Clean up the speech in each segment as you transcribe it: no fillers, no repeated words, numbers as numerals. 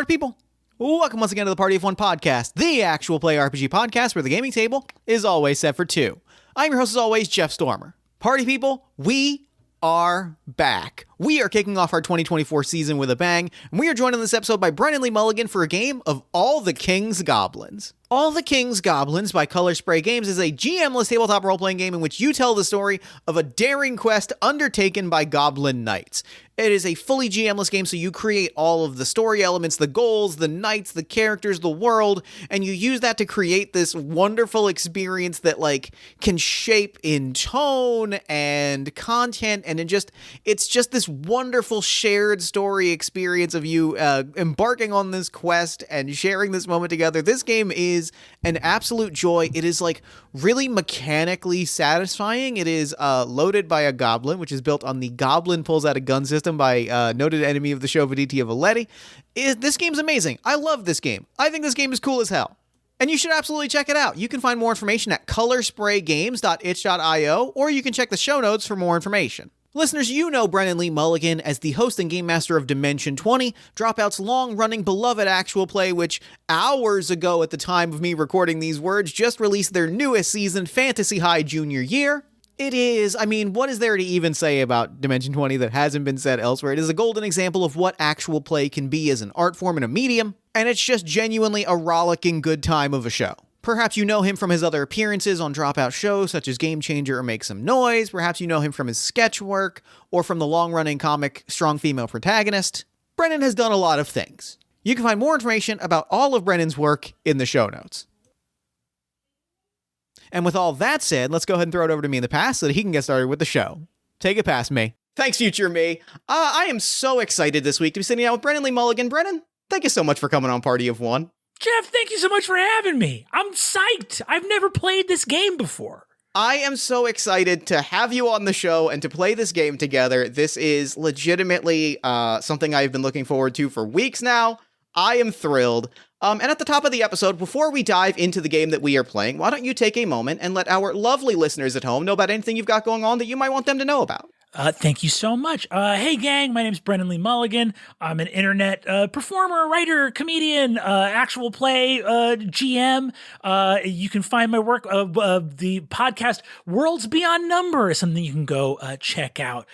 party people. Welcome once again to the Party of One podcast, the actual play RPG podcast where the gaming table is always set for two. I'm your host as always, Jeff Stormer. Party people, we are back. We are kicking off our 2024 season with a bang, and we are joined on this episode by Brennan Lee Mulligan for a game of All the King's Goblins. All the King's Goblins by Color Spray Games is a GM-less tabletop role-playing game in which you tell the story of a daring quest undertaken by Goblin Knights. It is a fully GM-less game, so you create all of the story elements, the goals, the knights, the characters, the world, and you use that to create this wonderful experience that, can shape in tone and content, and it's just this wonderful shared story experience of you embarking on this quest and sharing this moment together. This game is an absolute joy. It is, really mechanically satisfying. It is loaded by a goblin, which is built on the Goblin Pulls Out a Gun system by noted enemy of the show, Viditya Valetti. This game's amazing. I love this game. I think this game is cool as hell. And you should absolutely check it out. You can find more information at colorspraygames.itch.io, or you can check the show notes for more information. Listeners, you know Brennan Lee Mulligan as the host and game master of Dimension 20, Dropout's long-running beloved actual play, which hours ago at the time of me recording these words just released their newest season, Fantasy High Junior Year. It is, what is there to even say about Dimension 20 that hasn't been said elsewhere? It is a golden example of what actual play can be as an art form and a medium, and it's just genuinely a rollicking good time of a show. Perhaps you know him from his other appearances on Dropout shows such as Game Changer or Make Some Noise. Perhaps you know him from his sketch work or from the long-running comic Strong Female Protagonist. Brennan has done a lot of things. You can find more information about all of Brennan's work in the show notes. And with all that said, let's go ahead and throw it over to me in the past so that he can get started with the show. Take it past me. Thanks, future me. I am so excited this week to be sitting down with Brennan Lee Mulligan. Brennan, thank you so much for coming on Party of One. Jeff, thank you so much for having me. I'm psyched. I've never played this game before. I am so excited to have you on the show and to play this game together. This is legitimately something I've been looking forward to for weeks now. I am thrilled. And at the top of the episode, before we dive into the game that we are playing, why don't you take a moment and let our lovely listeners at home know about anything you've got going on that you might want them to know about. Thank you so much. Hey, gang, my name's Brennan Lee Mulligan. I'm an internet performer, writer, comedian, actual play GM. You can find my work the podcast Worlds Beyond Number is something you can go check out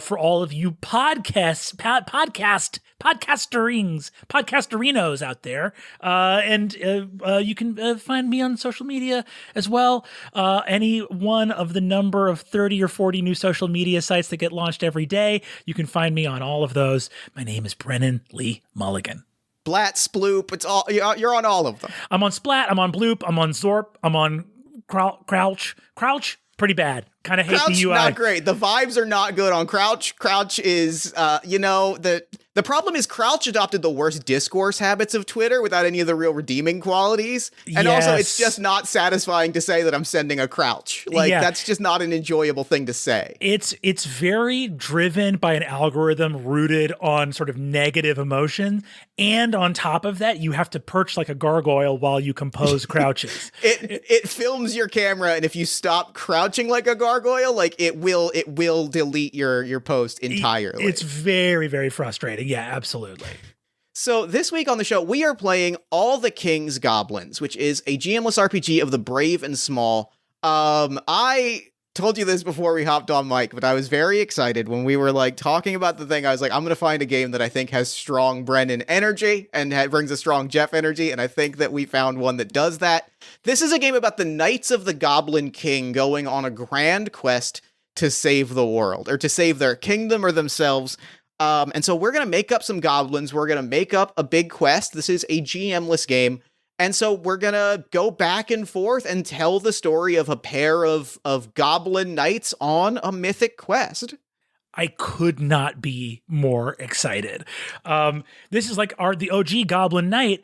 for all of you podcasterinos out there. And you can find me on social media as well. Any one of the number of 30 or 40 new social media sites that get launched every day. You can find me on all of those. My name is Brennan Lee Mulligan. Blat, Sploop, it's all you're on all of them. I'm on Splat, I'm on Bloop, I'm on Zorp, I'm on Crouch. Crouch, pretty bad. Kind of hate Crouch, the UI. Not great. The vibes are not good on Crouch. Crouch is, the problem is Crouch adopted the worst discourse habits of Twitter without any of the real redeeming qualities. And also, it's just not satisfying to say that I'm sending a Crouch. That's just not an enjoyable thing to say. It's very driven by an algorithm rooted on sort of negative emotion. And on top of that, you have to perch like a gargoyle while you compose crouches. It films your camera, and if you stop crouching like a gargoyle, it will delete your post entirely. It's very, very frustrating. Yeah, absolutely. So this week on the show, we are playing All the King's Goblins, which is a GM-less RPG of the brave and small. I told you this before we hopped on mic, but I was very excited when we were talking about the thing. I was like, I'm going to find a game that I think has strong Brennan energy and brings a strong Jeff energy. And I think that we found one that does that. This is a game about the Knights of the Goblin King going on a grand quest to save the world, or to save their kingdom or themselves. And so we're going to make up some goblins. We're going to make up a big quest. This is a GM-less game. And so we're going to go back and forth and tell the story of a pair of goblin knights on a mythic quest. I could not be more excited. This is the OG Goblin Knight,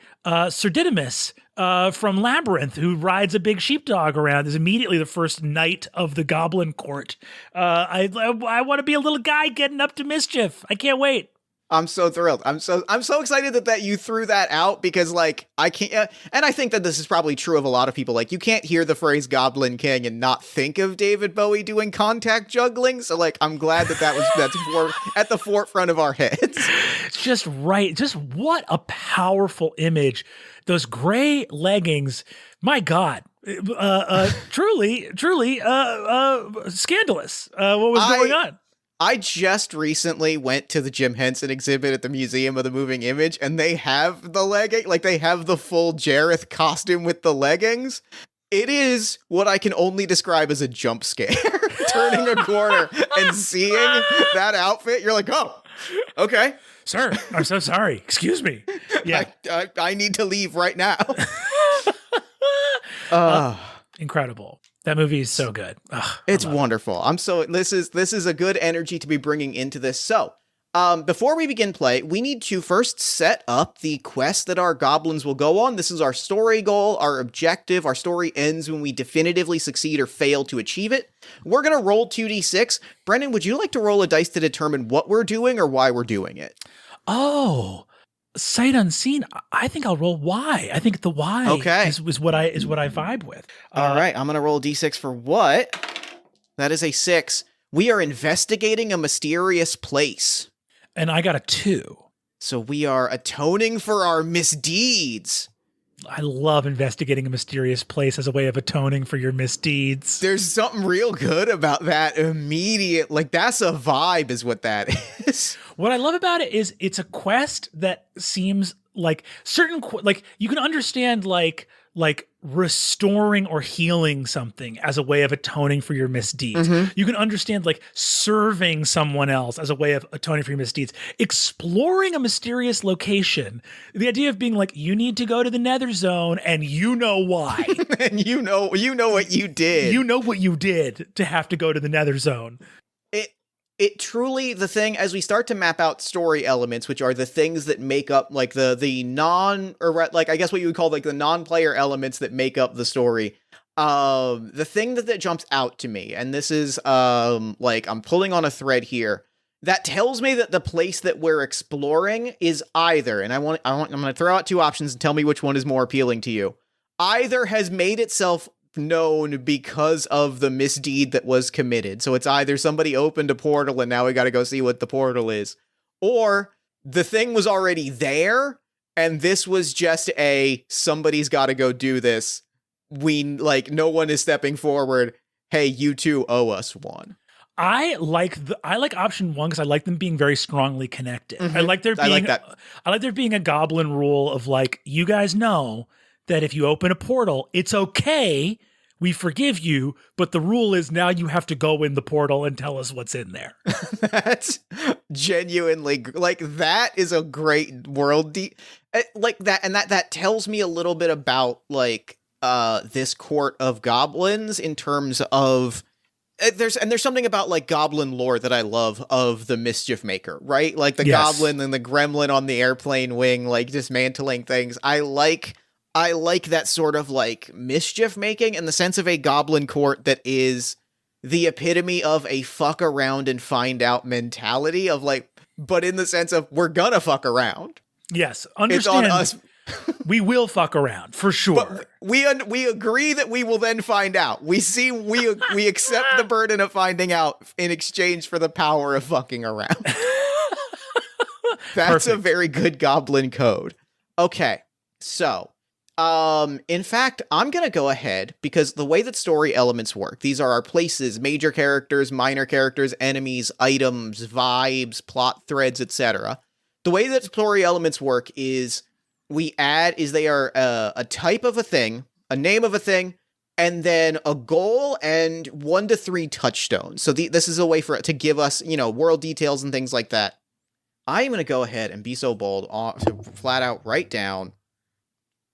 Sir Didymus from Labyrinth, who rides a big sheepdog around, is immediately the first knight of the Goblin Court. I want to be a little guy getting up to mischief. I can't wait. I'm so thrilled. I'm so excited that you threw that out because like I can't, and I think that this is probably true of a lot of people. Like you can't hear the phrase Goblin King and not think of David Bowie doing contact juggling. So like I'm glad that's at the forefront of our heads. Just right. Just what a powerful image. Those gray leggings. My God. Truly scandalous. What was going on? I just recently went to the Jim Henson exhibit at the Museum of the Moving Image, and they have the legging, like they have the full Jareth costume with the leggings. It is what I can only describe as a jump scare. Turning a corner and seeing that outfit, you're like, oh, okay. Sir, I'm so sorry. Excuse me. Yeah. I need to leave right now. Incredible. That movie is so good. It's wonderful. This is a good energy to be bringing into this. So, before we begin play, we need to first set up the quest that our goblins will go on. This is our story goal, our objective. Our story ends when we definitively succeed or fail to achieve it. We're going to roll 2d6. Brennan, would you like to roll a dice to determine what we're doing or why we're doing it? Oh, sight unseen. I think I'll roll Y. I think the Y is what I vibe with. All right, I'm going to roll a d6 for what? That is a 6. We are investigating a mysterious place. And I got a 2. So we are atoning for our misdeeds. I love investigating a mysterious place as a way of atoning for your misdeeds. There's something real good about that immediate, like that's a vibe is what that is. What I love about it is it's a quest that seems like like you can understand like restoring or healing something as a way of atoning for your misdeeds. Mm-hmm. You can understand like serving someone else as a way of atoning for your misdeeds. Exploring a mysterious location. The idea of being like, you need to go to the Nether Zone and you know why. And you know what you did. You know what you did to have to go to the Nether Zone. It truly, the thing, as we start to map out story elements, which are the things that make up, like, the non, or, like, I guess what you would call, like, the non-player elements that make up the story, the thing that jumps out to me, and this is, like, I'm pulling on a thread here, that tells me that the place that we're exploring is either, and I'm going to throw out two options and tell me which one is more appealing to you, either has made itself known because of the misdeed that was committed. So it's either somebody opened a portal and now we got to go see what the portal is, or the thing was already there and this was just somebody's got to go do this. No one is stepping forward. Hey, you two owe us one. I like option 1 because I like them being very strongly connected. Mm-hmm. I like there being a goblin rule of like, you guys know that if you open a portal, it's okay. We forgive you, but the rule is now you have to go in the portal and tell us what's in there. That's genuinely like that is a great world like that, and that tells me a little bit about like this court of goblins in terms of there's something about like goblin lore that I love of the mischief maker, right? Like the goblin and the gremlin on the airplane wing, like dismantling things. I like that sort of like mischief making in the sense of a goblin court that is the epitome of a fuck around and find out mentality of like, but in the sense of we're gonna fuck around. Yes. Understand. It's on us. We will fuck around for sure. But we agree that we will then find out. We accept the burden of finding out in exchange for the power of fucking around. That's Perfect. A very good goblin code. Okay. So, in fact, I'm going to go ahead because the way that story elements work, these are our places, major characters, minor characters, enemies, items, vibes, plot threads, etc. The way that story elements work is they are a type of a thing, a name of a thing, and then a goal and 1 to 3 touchstones. So this is a way for it to give us, world details and things like that. I am going to go ahead and be so bold to flat out write down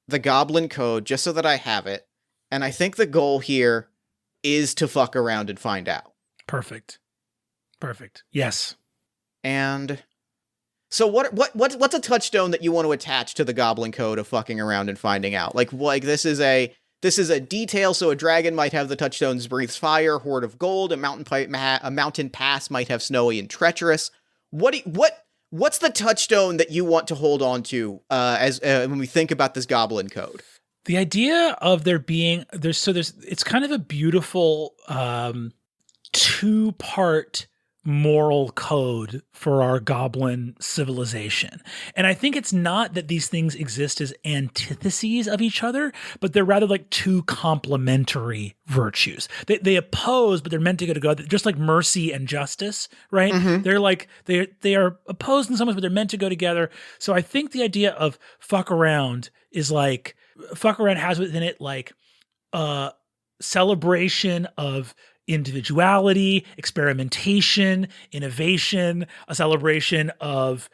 the goblin code just so that I have it. And I think the goal here is to fuck around and find out. Perfect. Yes. And so what's a touchstone that you want to attach to the goblin code of fucking around and finding out? Like this is a detail. So a dragon might have the touchstones breathes fire, hoard of gold, a mountain pass might have snowy and treacherous. What what's the touchstone that you want to hold on to as when we think about this Goblin code? The idea of there being it's kind of a beautiful two-part moral code for our goblin civilization. And I think it's not that these things exist as antitheses of each other, but they're rather like two complementary virtues. They oppose, but they're meant to go together, just like mercy and justice, right? Mm-hmm. They're like, they are opposed in some ways, but they're meant to go together. So I think the idea of fuck around is like, fuck around has within it like a celebration of individuality, experimentation, innovation, a celebration of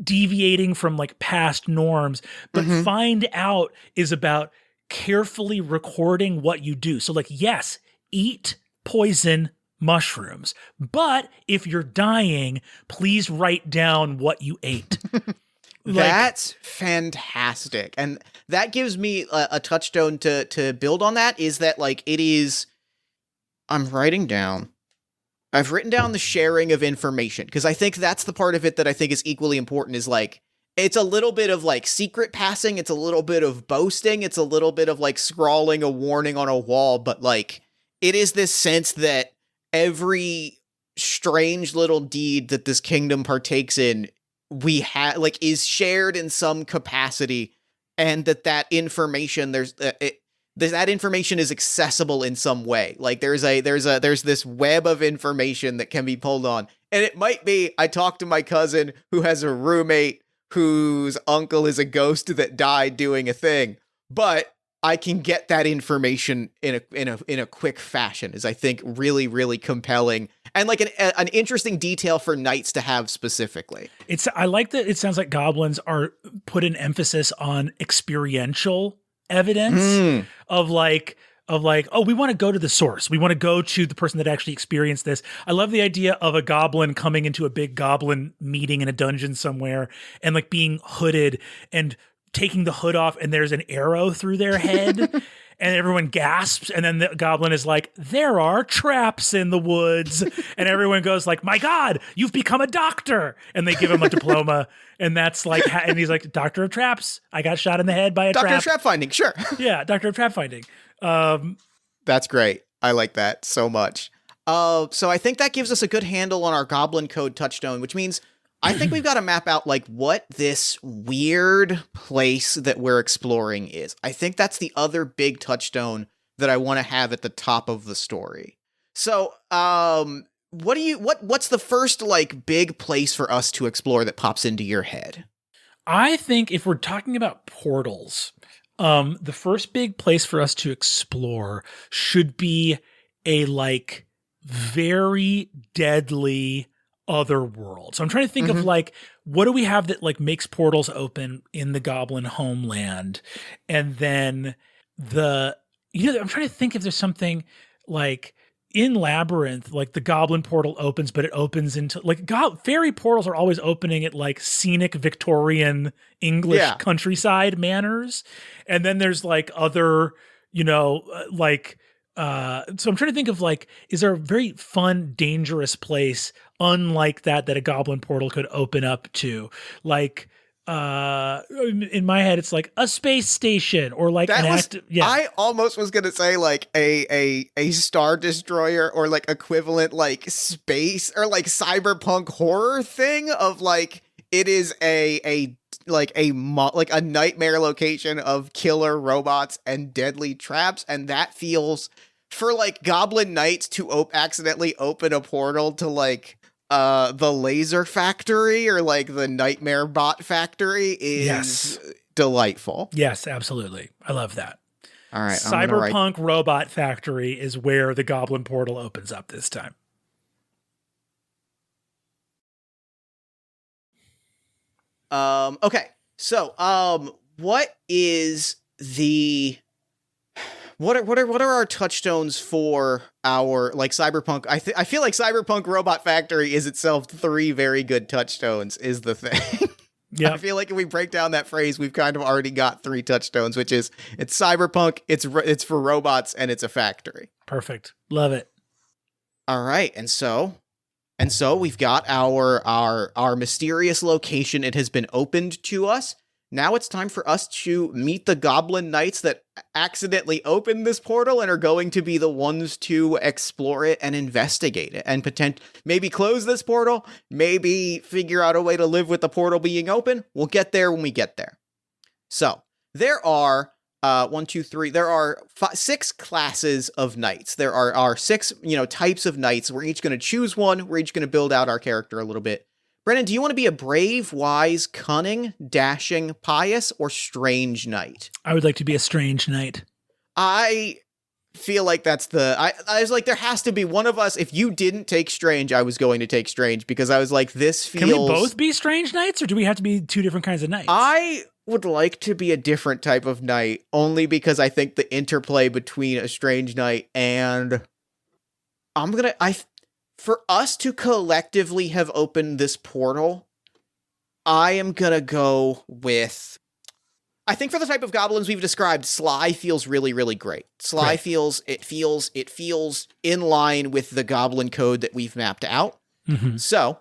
deviating from like past norms. But find out is about carefully recording what you do. So like, yes, eat poison mushrooms, but if you're dying, please write down what you ate. That's fantastic. And that gives me a touchstone to build on that, is that like it is, I've written down the sharing of information, because I think that's the part of it that I think is equally important, is like, it's a little bit of like secret passing. It's a little bit of boasting. It's a little bit of like scrawling a warning on a wall, but like it is this sense that every strange little deed that this kingdom partakes in, we have like is shared in some capacity, and that information that information is accessible in some way. Like there's this web of information that can be pulled on. And it might be, I talked to my cousin who has a roommate whose uncle is a ghost that died doing a thing, but I can get that information in a quick fashion, is I think really, really compelling, and like an interesting detail for knights to have specifically. I like that it sounds like goblins are put an emphasis on experiential evidence of like, oh, we want to go to the source. We want to go to the person that actually experienced this. I love the idea of a goblin coming into a big goblin meeting in a dungeon somewhere and like being hooded and taking the hood off, and there's an arrow through their head and everyone gasps. And then the goblin is like, there are traps in the woods. And everyone goes like, my God, you've become a doctor. And they give him a diploma. And that's like, and he's like, Doctor of Traps. I got shot in the head by a trap. Doctor of Trap Finding, sure. Yeah, Doctor of Trap Finding. That's great. I like that so much. So I think that gives us a good handle on our Goblin Code touchstone, which means I think we've got to map out like what this weird place that we're exploring is. I think that's the other big touchstone that I want to have at the top of the story. So, what's the first like big place for us to explore that pops into your head? I think if we're talking about portals, the first big place for us to explore should be a like very deadly other world. So I'm trying to think of like, what do we have that like makes portals open in the goblin homeland? And then I'm trying to think if there's something like in Labyrinth, like the goblin portal opens, but it opens into like fairy portals are always opening at like scenic Victorian English countryside manners. And then there's like other, so I'm trying to think of like, is there a very fun, dangerous place unlike that a goblin portal could open up to? Like, in my head, it's like a space station or like I almost was going to say like a Star Destroyer or like equivalent like space or like cyberpunk horror thing of like, it is a nightmare location of killer robots and deadly traps, and that feels for like goblin knights to accidentally open a portal to like the laser factory or like the nightmare bot factory is delightful. Yes, absolutely. I love that. All right, Cyberpunk robot factory is where the goblin portal opens up this time. Okay. So, what is the what are our touchstones for our like cyberpunk? I feel like Cyberpunk Robot Factory is itself 3 very good touchstones is the thing. Yeah. I feel like if we break down that phrase, we've kind of already got 3 touchstones, which is it's cyberpunk, it's for robots, and it's a factory. Perfect. Love it. All right. And so And so we've got our mysterious location. It has been opened to us. Now it's time for us to meet the Goblin Knights that accidentally opened this portal and are going to be the ones to explore it and investigate it and maybe close this portal, maybe figure out a way to live with the portal being open. We'll get there when we get there. So there are there are 6 classes of knights. There are 6, types of knights. We're each going to choose one. We're each going to build out our character a little bit. Brennan, do you want to be a brave, wise, cunning, dashing, pious, or strange knight? I would like to be a strange knight. I feel like that's I was like, there has to be one of us. If you didn't take strange, I was going to take strange because I was like, this feels... Can we both be strange knights, or do we have to be 2 different kinds of knights? I would like to be a different type of knight, only because I think the interplay between a strange knight and... For us to collectively have opened this portal, I am gonna go with... I think for the type of goblins we've described, Sly feels really, really great. Sly feels in line with the goblin code that we've mapped out. Mm-hmm. So,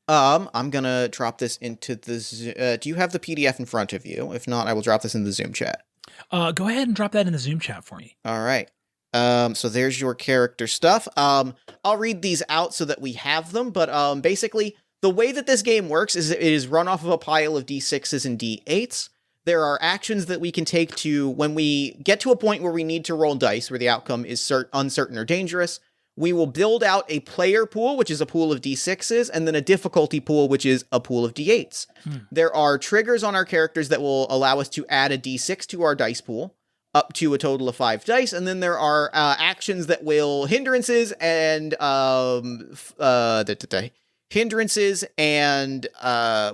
I'm gonna drop this into the... do you have the PDF in front of you? If not, I will drop this in the Zoom chat. Go ahead and drop that in the Zoom chat for me. All right. So there's your character stuff. I'll read these out so that we have them, but basically, the way that this game works is it is run off of a pile of D6s and D8s. There are actions that we can take to, when we get to a point where we need to roll dice, where the outcome is uncertain or dangerous, we will build out a player pool, which is a pool of D6s, and then a difficulty pool, which is a pool of D8s. There are triggers on our characters that will allow us to add a D6 to our dice pool, up to a total of 5 dice, and then there are actions that will hindrances and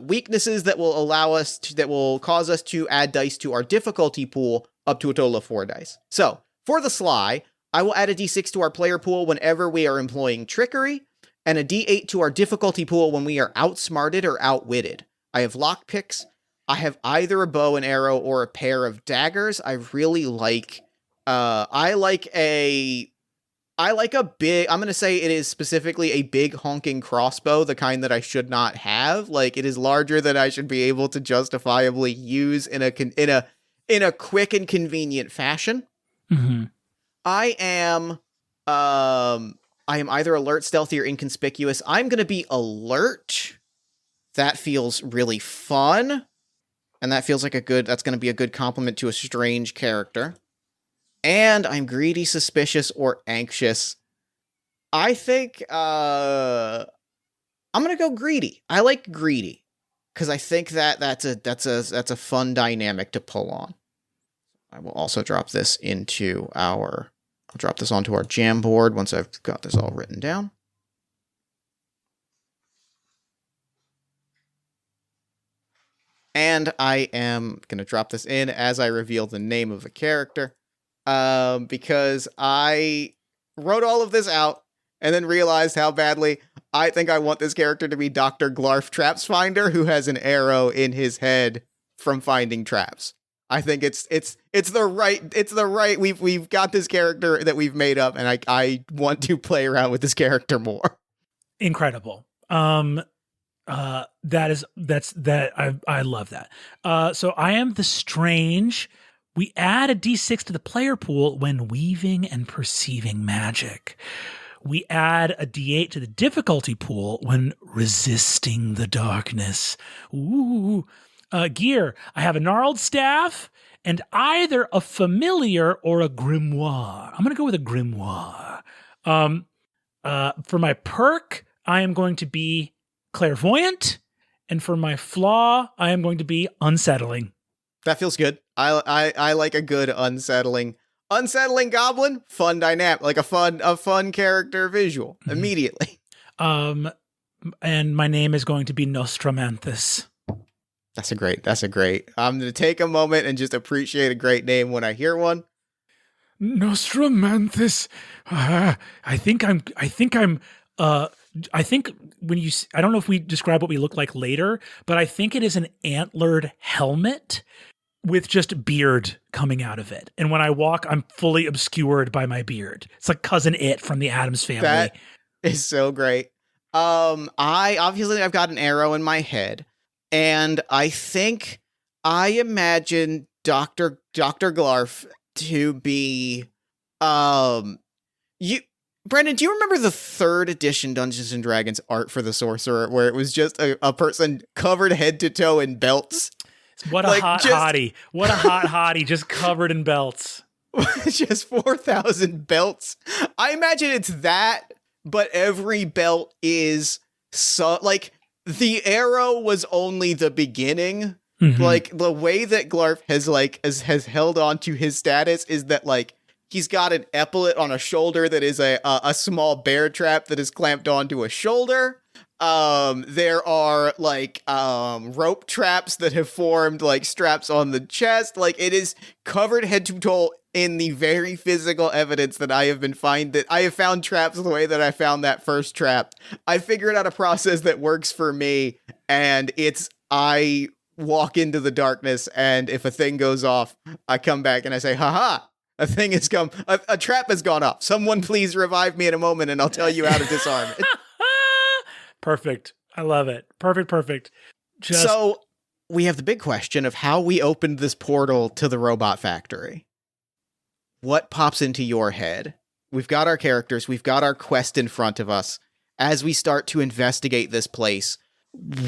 weaknesses that will allow us to, that will cause us to add dice to our difficulty pool up to a total of 4 dice. So for the Sly, I will add a D6 to our player pool whenever we are employing trickery, and a D8 to our difficulty pool when we are outsmarted or outwitted. I have lockpicks. I have either a bow and arrow or a pair of daggers. I really like, I like a big, I'm going to say it is specifically a big honking crossbow, the kind that I should not have. Like, it is larger than I should be able to justifiably use in a quick and convenient fashion. Mm-hmm. I am either alert, stealthy, or inconspicuous. I'm going to be alert. That feels really fun. And that feels like that's going to be a good compliment to a strange character. And I'm greedy, suspicious, or anxious. I think, I'm going to go greedy. I like greedy. Because I think that's a fun dynamic to pull on. I will also drop this onto our Jamboard once I've got this all written down. And I am going to drop this in as I reveal the name of the character, because I wrote all of this out and then realized how badly I think I want this character to be Dr. Glarf Traps Finder, who has an arrow in his head from finding traps. I think it's the right we've got this character that we've made up, and I want to play around with this character more. Incredible. I love that. So I am the strange. We add a D6 to the player pool when weaving and perceiving magic. We add a D8 to the difficulty pool when resisting the darkness. Ooh. Gear. I have a gnarled staff and either a familiar or a grimoire. I'm going to go with a grimoire. For my perk, I am going to be clairvoyant, and for my flaw, I am going to be unsettling. That feels good. I like a good unsettling goblin. Fun dynamic, like a fun character visual immediately. And my name is going to be Nostramanthus. That's a great. I'm going to take a moment and just appreciate a great name when I hear one. Nostramanthus. I think when you, I don't know if we describe what we look like later, but I think it is an antlered helmet with just beard coming out of it. And when I walk, I'm fully obscured by my beard. It's like Cousin It from the Addams Family. That is so great. I've got an arrow in my head, and I imagine Dr. Glarf to be you Brendan, do you remember the 3rd edition Dungeons and Dragons art for the sorcerer where it was just a person covered head to toe in belts? What a hottie. What a hot hottie just covered in belts. Just 4,000 belts. I imagine it's that, but every belt is like the arrow was only the beginning. Mm-hmm. Like the way that Glarf has held on to his status is that like he's got an epaulet on a shoulder that is a small bear trap that is clamped onto a shoulder. There are like rope traps that have formed like straps on the chest. Like it is covered head to toe in the very physical evidence that I have found traps the way that I found that first trap. I figured out a process that works for me, and I walk into the darkness, and if a thing goes off, I come back and I say, haha, a thing has come, a trap has gone off. Someone please revive me in a moment and I'll tell you how to disarm it. Perfect. I love it. Perfect. So we have the big question of how we opened this portal to the robot factory. What pops into your head? We've got our characters. We've got our quest in front of us. As we start to investigate this place,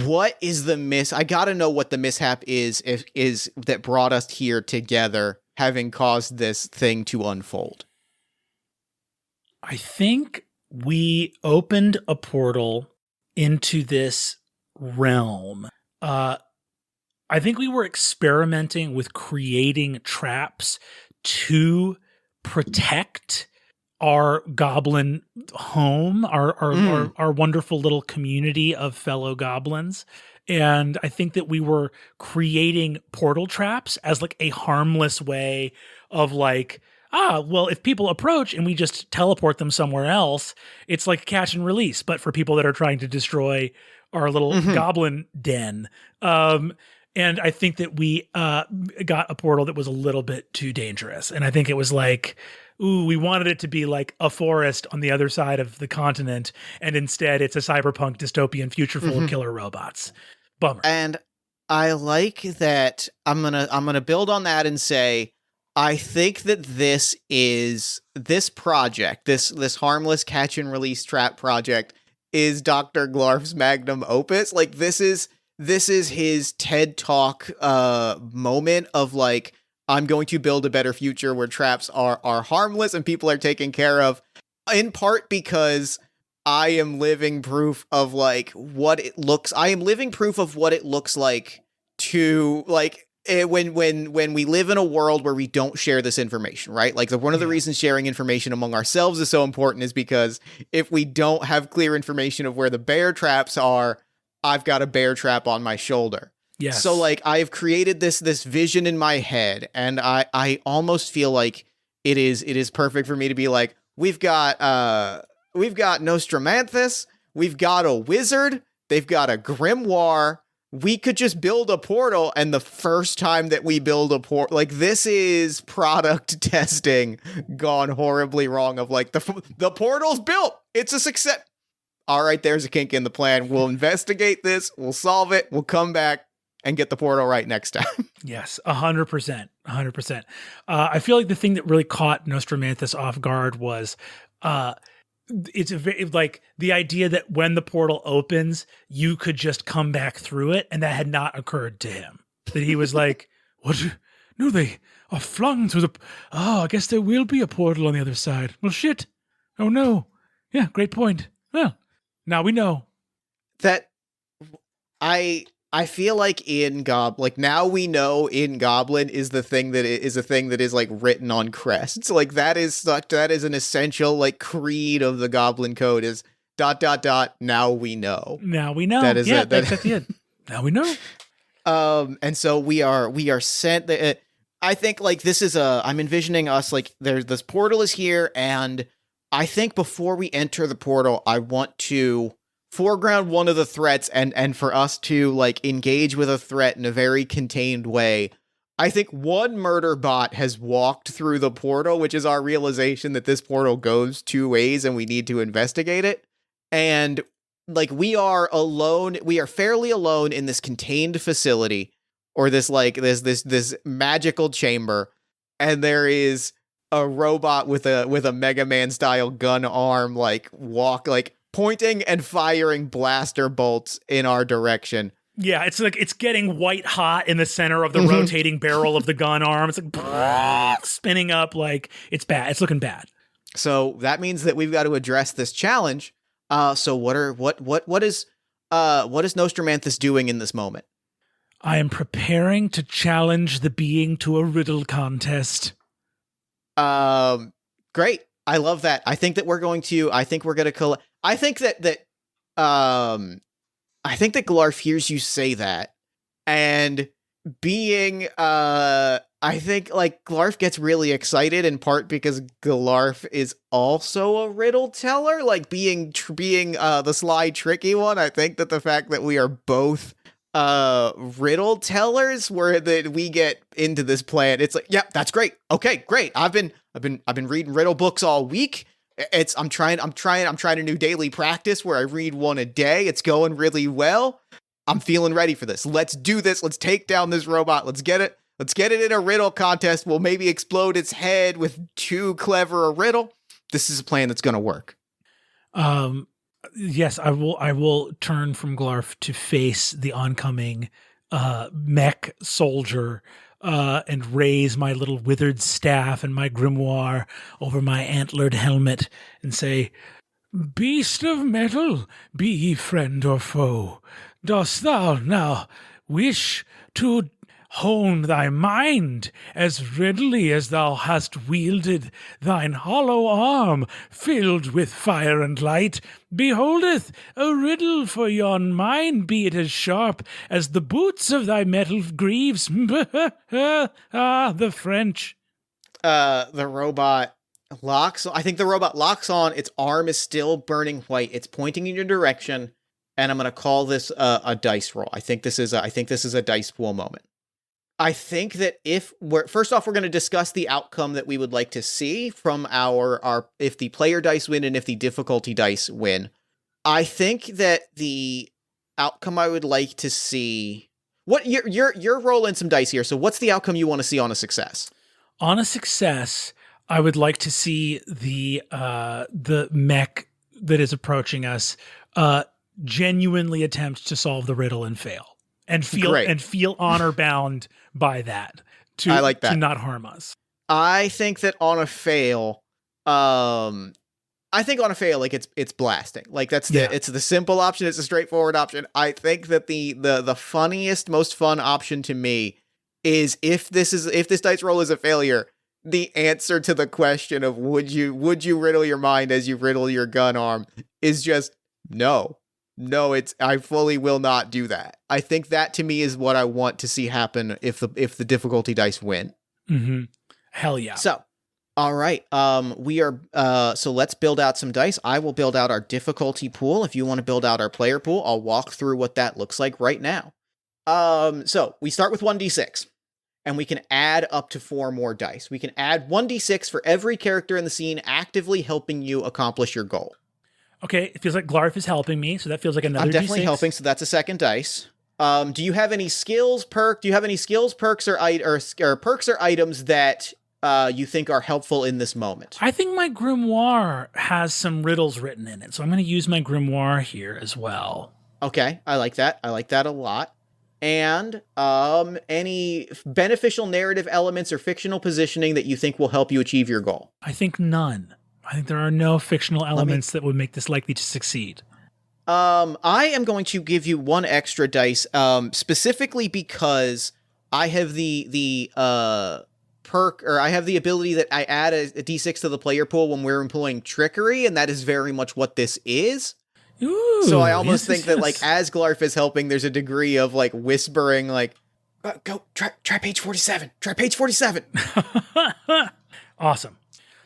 what is the I gotta know what the mishap is that brought us here together, having caused this thing to unfold. I think we opened a portal into this realm. I think we were experimenting with creating traps to protect our goblin home, our wonderful little community of fellow goblins. And I think that we were creating portal traps as like a harmless way of like, well, if people approach and we just teleport them somewhere else, it's like catch and release, but for people that are trying to destroy our little goblin den. And I think that we got a portal that was a little bit too dangerous. And I think it was like, we wanted it to be like a forest on the other side of the continent, and instead it's a cyberpunk dystopian future full of killer robots. Bummer. And I like that. I'm gonna build on that and say, I think that this project, this harmless catch and release trap project, is Dr. Glarf's magnum opus. Like this is his TED Talk moment of like, I'm going to build a better future where traps are harmless and people are taken care of, in part because I am living proof of like what it looks. I am living proof of what it looks like to like when we live in a world where we don't share this information, right? Like one of the reasons sharing information among ourselves is so important is because if we don't have clear information of where the bear traps are, I've got a bear trap on my shoulder. Yes. So like I have created this vision in my head, and I almost feel like it is perfect for me to be like, we've got Nostramanthus, we've got a wizard, they've got a grimoire. We could just build a portal, and the first time that we build a portal, like this is product testing gone horribly wrong. Of like the portal's built, it's a success. All right, there's a kink in the plan. We'll investigate this, we'll solve it, we'll come back and get the portal right next time. Yes, 100%. 100%. I feel like the thing that really caught Nostramanthus off guard was it's like the idea that when the portal opens, you could just come back through it, and that had not occurred to him. That he was like, what? No, they are flung through the... Oh, I guess there will be a portal on the other side. Well, shit. Oh, no. Yeah, great point. Well, now we know. That I feel like now we know in Goblin is a thing that is like written on crests. Like that is an essential like creed of the Goblin code is ... Now we know. Now we know. That is yeah, that's at the end. Now we know. And so we are sent. I think like this is I'm envisioning us like this portal is here, and I think before we enter the portal, I want to foreground one of the threats and for us to like engage with a threat in a very contained way. I think one murder bot has walked through the portal, which is our realization that this portal goes two ways and we need to investigate it. And like we are alone. We are fairly alone in this contained facility, or this like this magical chamber, and there is a robot with a Mega Man style gun arm, like pointing and firing blaster bolts in our direction. Yeah, it's like it's getting white hot in the center of the rotating barrel of the gun arm. It's like spinning up, like it's bad. It's looking bad. So that means that we've got to address this challenge. So what is Nostromanthus doing in this moment? I am preparing to challenge the being to a riddle contest. Great. I love that. I think we're going to I think that Glarf hears you say that, and being I think like Glarf gets really excited, in part because Glarf is also a riddle teller, like being the sly tricky one. I think that the fact that we are both riddle tellers, where that we get into this plan, it's like, yeah, that's great. Okay, great. I've been reading riddle books all week. I'm trying a new daily practice where I read one a day. It's going really well. I'm feeling ready for this. Let's do this. Let's take down this robot. Let's get it in a riddle contest. We'll maybe explode its head with too clever a riddle. This is a plan that's going to work. Yes, I will turn from Glarf to face the oncoming mech soldier and raise my little withered staff and my grimoire over my antlered helmet and say, "Beast of metal, be ye friend or foe, dost thou now wish to hone thy mind as readily as thou hast wielded thine hollow arm filled with fire and light? Beholdeth a riddle for yon mind, be it as sharp as the boots of thy metal greaves." The French. The robot locks. I think the robot locks on. Its arm is still burning white. It's pointing in your direction, and I'm going to call this a dice roll. I think this is a dice pool moment. I think that if we're going to discuss the outcome that we would like to see from our if the player dice win and if the difficulty dice win. I think that the outcome I would like to see. What you're rolling some dice here. So what's the outcome you want to see on a success? On a success, I would like to see the mech that is approaching us genuinely attempt to solve the riddle and fail. And feel honor bound by that I like that. to not harm us. I think that on a fail, like it's blasting. Like it's the simple option. It's a straightforward option. I think that the funniest, most fun option to me is if this dice roll is a failure, the answer to the question of would you riddle your mind as you riddle your gun arm is just no. No, I fully will not do that. I think that to me is what I want to see happen if the difficulty dice win. Mm-hmm. Hell yeah. So, all right. We are. So let's build out some dice. I will build out our difficulty pool. If you want to build out our player pool, I'll walk through what that looks like right now. So we start with 1d6, and we can add up to 4 more dice. We can add 1d6 for every character in the scene actively helping you accomplish your goal. Okay, it feels like Glarf is helping me, so that feels like another I'm definitely D6. helping, so that's a second dice. Do you have any skills, perks, or perks or items that you think are helpful in this moment? I think my grimoire has some riddles written in it, so I'm going to use my grimoire here as well. Okay, I like that. I like that a lot. And any beneficial narrative elements or fictional positioning that you think will help you achieve your goal? I think none. I think there are no fictional elements that would make this likely to succeed. I am going to give you 1 extra dice, specifically because I have the perk, or I have the ability that I add a d6 to the player pool when we're employing trickery, and that is very much what this is. Ooh, so I almost think that, yes. like, as Glarf is helping, there's a degree of, like, whispering, like, go, try page 47. Try page 47. Awesome.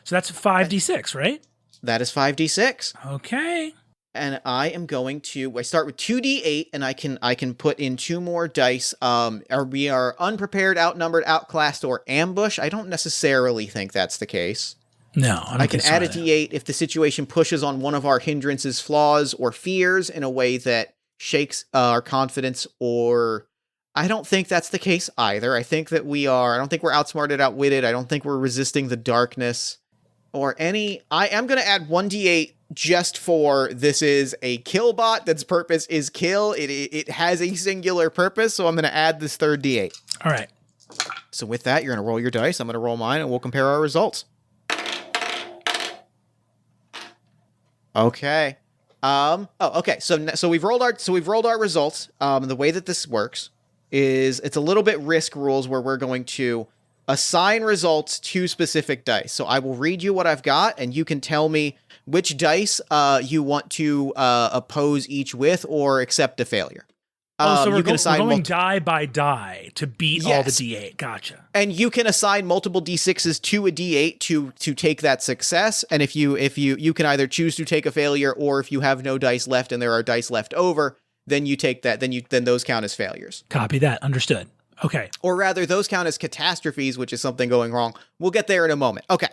So that's 5d6, right? That is 5d6. Okay. And I start with 2d8, and I can put in 2 more dice. We are unprepared, outnumbered, outclassed, or ambush. I don't necessarily think that's the case. No, I can add a D8 if the situation pushes on one of our hindrances, flaws, or fears in a way that shakes our confidence, or I don't think that's the case either. I think that I don't think we're outsmarted, outwitted. I don't think we're resisting the darkness or any. I am going to add 1d8 just for this is a kill bot that's purpose is kill. It has a singular purpose, so I'm going to add this third d8. All right. So with that, you're going to roll your dice. I'm going to roll mine, and we'll compare our results. Okay. Okay. So we've rolled our results. The way that this works is it's a little bit risk rules where we're going to assign results to specific dice. So I will read you what I've got, and you can tell me which dice you want to oppose each with or accept a failure. So we're going die by die to beat all the D8. Gotcha. And you can assign multiple D6s to a D8 to take that success. And if you can either choose to take a failure, or if you have no dice left and there are dice left over, then you take that. Then those count as failures. Copy that. Understood. Okay. Or rather, those count as catastrophes, which is something going wrong. We'll get there in a moment. Okay.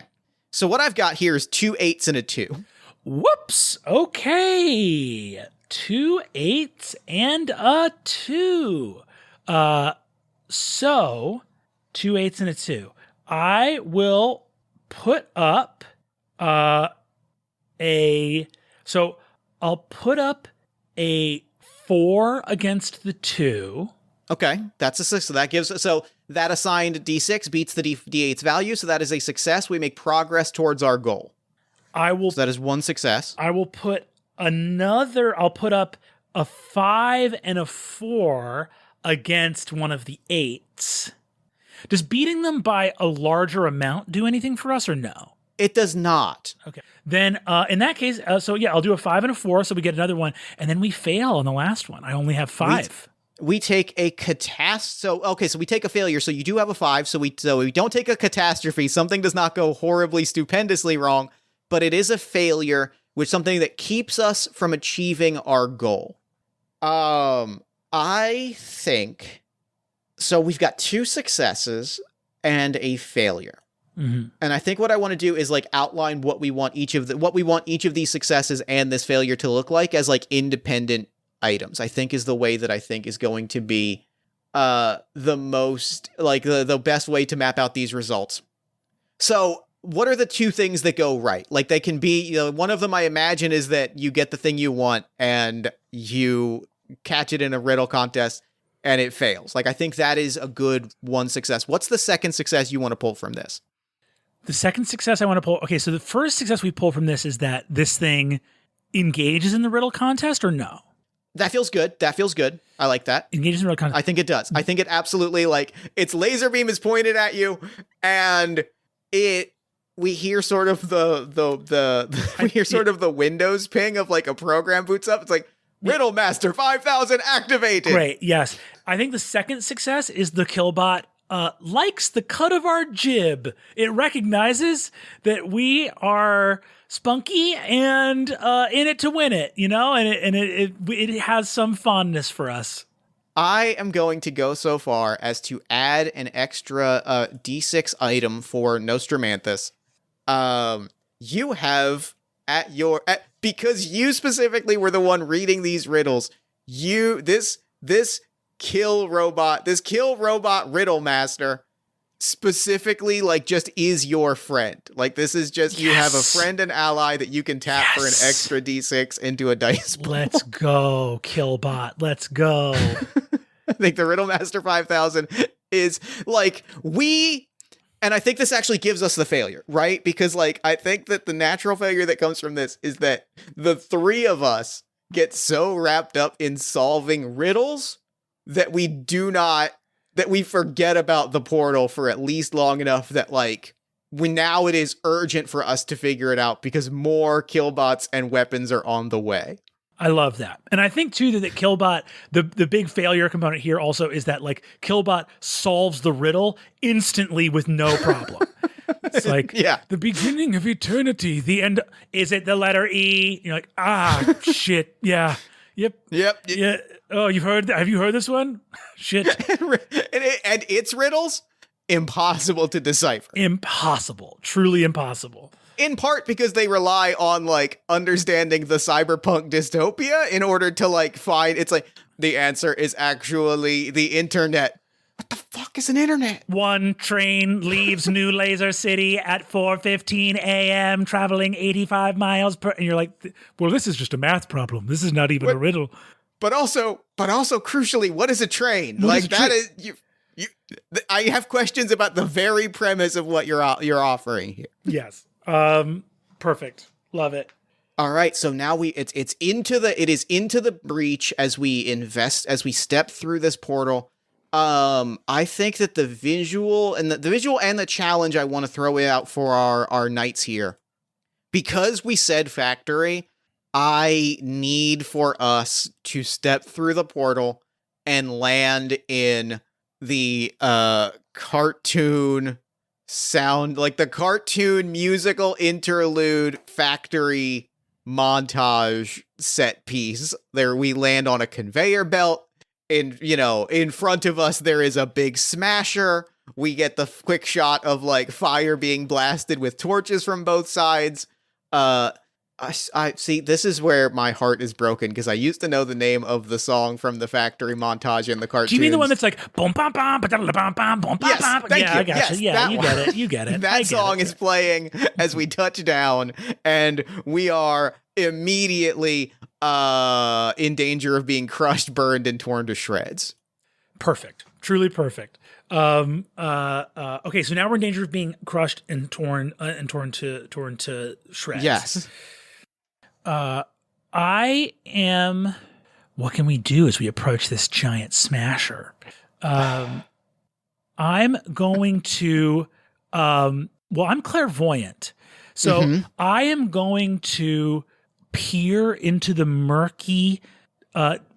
So what I've got here is 2 8s and a 2. Whoops. Okay. 2 8s and a 2. So 2 8s and a 2. I will put up I'll put up a 4 against the 2. Okay, that's a 6. So that assigned D6 beats the D8's value. So that is a success. We make progress towards our goal. So that is one success. I'll put up a 5 and a 4 against one of the 8s. Does beating them by a larger amount do anything for us or no? It does not. Okay. Then in that case, I'll do a 5 and a 4, so we get another one, and then we fail on the last one. I only have 5. We take a catastrophe. So we take a failure. So you do have a 5. So we don't take a catastrophe. Something does not go horribly, stupendously wrong, but it is a failure, which is something that keeps us from achieving our goal. I think so. We've got 2 successes and a failure. Mm-hmm. And I think what I want to do is like outline what we want each of these successes and this failure to look like as like independent items. I think is the way that I think is going to be the most like the best way to map out these results. So what are the 2 things that go right? Like they can be, one of them I imagine is that you get the thing you want and you catch it in a riddle contest and it fails. Like I think that is a good one success. What's the second success you want to pull from this? The second success I want to pull. Okay, so the first success we pull from this is that this thing engages in the riddle contest or no? That feels good. I like that. Engages in the riddle contest. I think it does. I think it absolutely, like, its laser beam is pointed at you, and we hear sort of the Windows ping of like a program boots up. It's like, Riddle Master 5000 activated. Great. Yes. I think the second success is the Killbot likes the cut of our jib. It recognizes that we are spunky and in it to win it, and it has some fondness for us. I am going to go so far as to add an extra D6 item for Nostramanthus. You have because you specifically were the one reading these riddles, this kill robot riddle master specifically like just is your friend. Like this is just, you have a friend and ally that you can tap for an extra D6 into a dice pool. Let's go, Killbot. Let's go. I think the Riddle Master 5000 is like and I think this actually gives us the failure, right? Because like, I think that the natural failure that comes from this is that the 3 of us get so wrapped up in solving riddles that we forget about the portal for at least long enough that like now it is urgent for us to figure it out because more killbots and weapons are on the way. I love that. And I think too that Killbot, the big failure component here also is that like Killbot solves the riddle instantly with no problem. It's like, the beginning of eternity, the end. Is it the letter E? You're like, shit. Yeah. Yep. Yeah. Oh, have you heard this one? Shit. and it's riddles? impossible to decipher. Impossible. Truly impossible. In part because they rely on, like, understanding the cyberpunk dystopia in order to, like, find, it's like, the answer is actually the internet. What the fuck is an internet? One train leaves New Laser City at 4:15 a.m., traveling 85 miles per... And you're like, well, this is just a math problem. This is not even a riddle. But also, crucially, what is a train? I have questions about the very premise of what you're offering here. Yes. Perfect. Love it. All right, so now it is into the breach as we step through this portal. I think that the visual and the challenge I want to throw out for our knights here, because we said factory, I need for us to step through the portal and land in the cartoon sound, like the cartoon musical interlude factory montage set piece. There we land on a conveyor belt. In front of us, there is a big smasher. We get the quick shot of, like, fire being blasted with torches from both sides. I see, this is where my heart is broken, because I used to know the name of the song from the factory montage in the cartoons. Do you mean the one that's like boom bum bum ba da bum bum boom bum yes, bum? Thank Yeah, you. I got you. Yeah, you get it. That song is playing as we touch down, and we are immediately in danger of being crushed, burned, and torn to shreds. Perfect. Truly perfect. Okay, so now we're in danger of being crushed and torn to shreds. Yes. I am. What can we do as we approach this giant smasher? I'm going to. I'm clairvoyant, so I am going to peer into the murky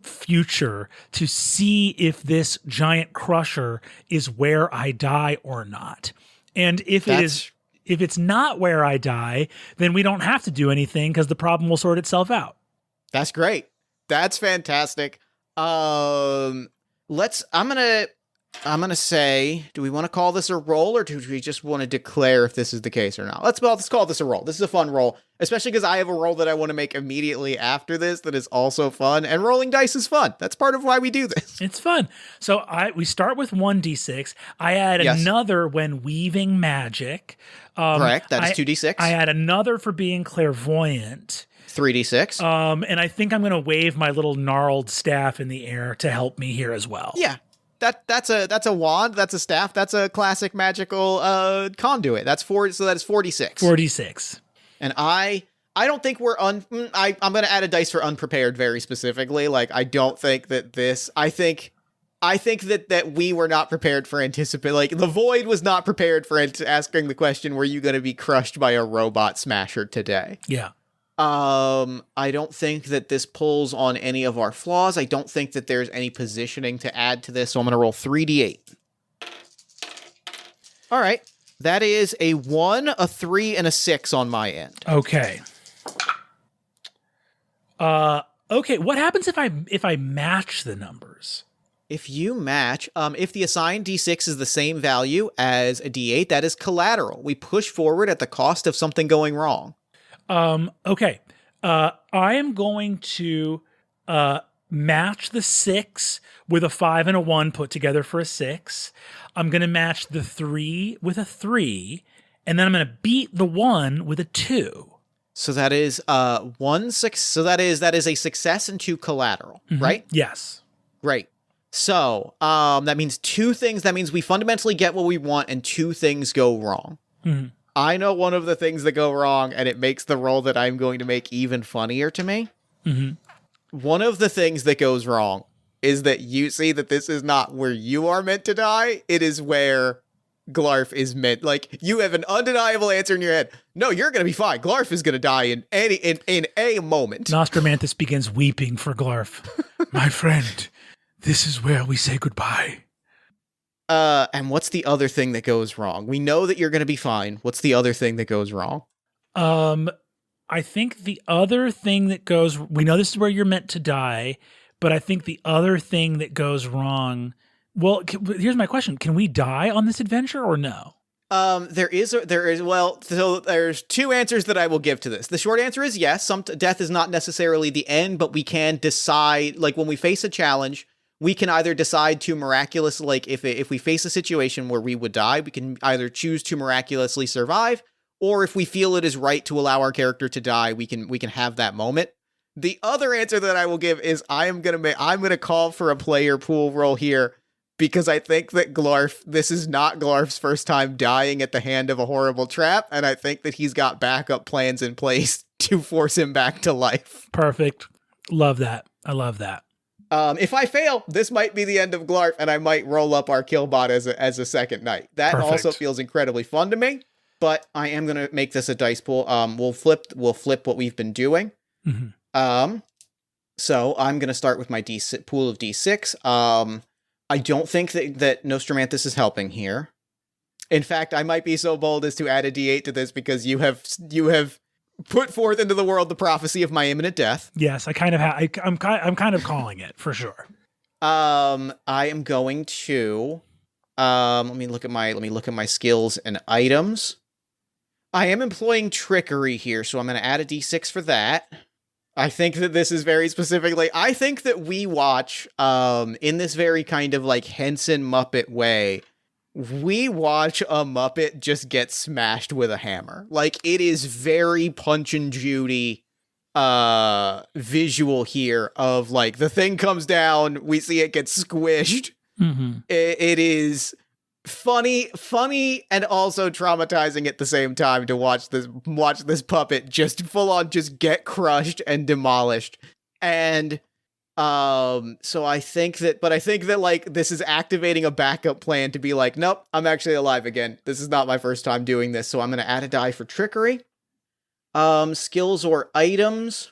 future to see if this giant crusher is where I die or not. And if it's not where I die, then we don't have to do anything because the problem will sort itself out. That's great. That's fantastic. I'm gonna say, do we want to call this a roll, or do we just want to declare if this is the case or not? Let's call this a roll. This is a fun roll, especially because I have a roll that I want to make immediately after this that is also fun, and rolling dice is fun. That's part of why we do this. It's fun. So we start with 1d6. I add another when weaving magic. Correct. That is 2d6. I add another for being clairvoyant. 3d6. And I think I'm going to wave my little gnarled staff in the air to help me here as well. Yeah. That's a wand, that's a staff, that's a classic magical conduit. That's 4, so that is 46. 46. And I don't think we're I'm going to add a dice for unprepared very specifically. Like, I don't think that this, I think that we were not prepared for like, the Void was not prepared for asking the question, were you going to be crushed by a robot smasher today? Yeah. I don't think that this pulls on any of our flaws. I don't think that there's any positioning to add to this, so I'm going to roll 3d8. All right. That is a 1, a 3, and a 6 on my end. Okay. Okay, what happens if I match the numbers? If you match, if the assigned d6 is the same value as a d8, that is collateral. We push forward at the cost of something going wrong. Okay. I am going to match the 6 with a 5 and a 1 put together for a 6. I'm going to match the 3 with a 3, and then I'm going to beat the 1 with a 2. So that is 1 6. So that is a success and 2 collateral, right? Yes. Great. So that means 2 things. That means we fundamentally get what we want, and 2 things go wrong. Mm-hmm. I know one of the things that go wrong, and it makes the roll that I'm going to make even funnier to me. Mm-hmm. One of the things that goes wrong is that you see that this is not where you are meant to die. It is where Glarf is meant. Like, you have an undeniable answer in your head. No, you're going to be fine. Glarf is going to die in a moment. Nostramanthus begins weeping for Glarf. My friend, this is where we say goodbye. And what's the other thing that goes wrong? We know that you're going to be fine. What's the other thing that goes wrong? I think the other thing that we know this is where you're meant to die, but I think the other thing that goes wrong Well, here's my question. Can we die on this adventure or no? So there's two answers that I will give to this. The short answer is yes. Death is not necessarily the end, but we can decide, like when we face a challenge, we can either decide to miraculously, like if we face a situation where we would die, we can either choose to miraculously survive, or if we feel it is right to allow our character to die, we can have that moment. The other answer that I will give is I'm gonna call for a player pool roll here, because I think that this is not Glarf's first time dying at the hand of a horrible trap, and I think that he's got backup plans in place to force him back to life. Perfect. Love that. I love that. If I fail, this might be the end of Glarf, and I might roll up our killbot as a second knight. That Perfect. Also feels incredibly fun to me, but I am going to make this a dice pool. We'll flip what we've been doing. Mm-hmm. So I'm going to start with my pool of D6. I don't think that Nostramanthus is helping here. In fact, I might be so bold as to add a D8 to this because you have put forth into the world the prophecy of my imminent death. Yes, I kind of I'm kind of calling it for sure. I am going to let me look at my skills and items. I am employing trickery here, so I'm going to add a D6 for that. I think that this is very specifically, I think that we watch, in this very kind of like Henson Muppet way, we watch a Muppet just get smashed with a hammer. Like, it is very Punch and Judy, visual here of like, the thing comes down, we see it get squished. Mm-hmm. It is funny and also traumatizing at the same time to watch this puppet just full on just get crushed and demolished. And so I think that like this is activating a backup plan to be like, nope, I'm actually alive again. This is not my first time doing this, so I'm going to add a die for trickery. Skills or items.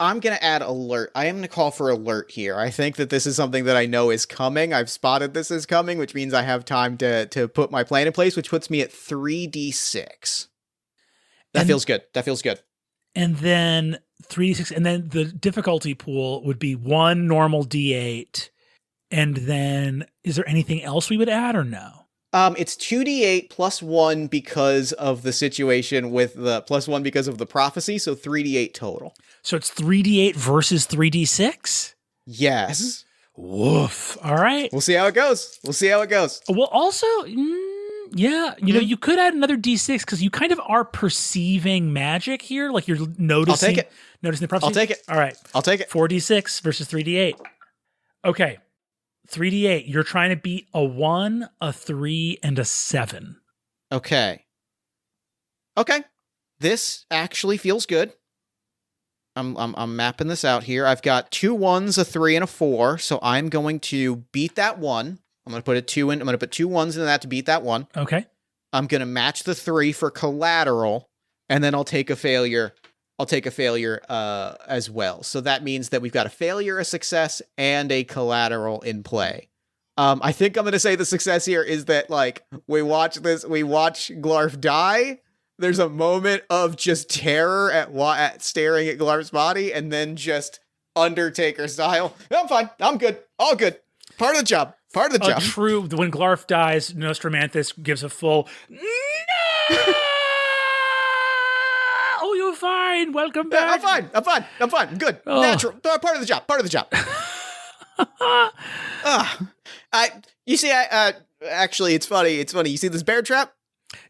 I'm going to add alert. I am going to call for alert here. I think that this is something that I know is coming. I've spotted this is coming, which means I have time to put my plan in place, which puts me at 3d6. That feels good. And then 3d6, and then the difficulty pool would be 1 normal d8. And then is there anything else we would add or no? It's 2d8 plus 1 because of the situation with the plus 1 because of the prophecy, so 3d8 total. So it's 3d8 versus 3d6? Yes. Woof. All right. We'll see how it goes. Well, also, yeah, you know, you could add another d6 because you kind of are perceiving magic here. Like you're noticing. I'll take it. Noticing the prophecy. I'll take it. All right. I'll take it. 4d6 versus 3d8. Okay. 3d8. You're trying to beat a 1, a 3, and a 7. Okay. This actually feels good. I'm mapping this out here. I've got 2 1s, a 3, and a 4, so I'm going to beat that 1. I'm going to put I'm going to put 2 1s into that to beat that 1. Okay. I'm going to match the 3 for collateral, and then I'll take a failure. As well. So that means that we've got a failure, a success, and a collateral in play. I think I'm going to say the success here is that, like, we watch Glarf die. There's a moment of just terror at staring at Glarf's body, and then just Undertaker style. I'm fine. I'm good. All good. Part of the job. True. When Glarf dies, Nostramanthus gives a full no! Oh, you're fine. Welcome back. Yeah, I'm fine. I'm good. Oh. Natural. Part of the job. Actually, it's funny. You see this bear trap?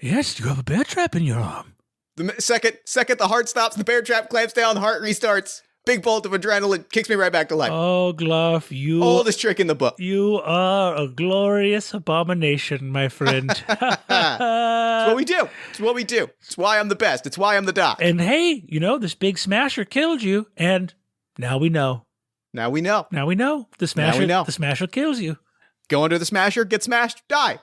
Yes, you have a bear trap in your arm. The second the heart stops, the bear trap clamps down, the heart restarts. Big bolt of adrenaline kicks me right back to life. Oh, Glarf, you... Oldest trick in the book. You are a glorious abomination, my friend. It's what we do. It's why I'm the best. It's why I'm the doc. And hey, you know, this big smasher killed you, and now we know. The smasher kills you. Go under the smasher, get smashed, die.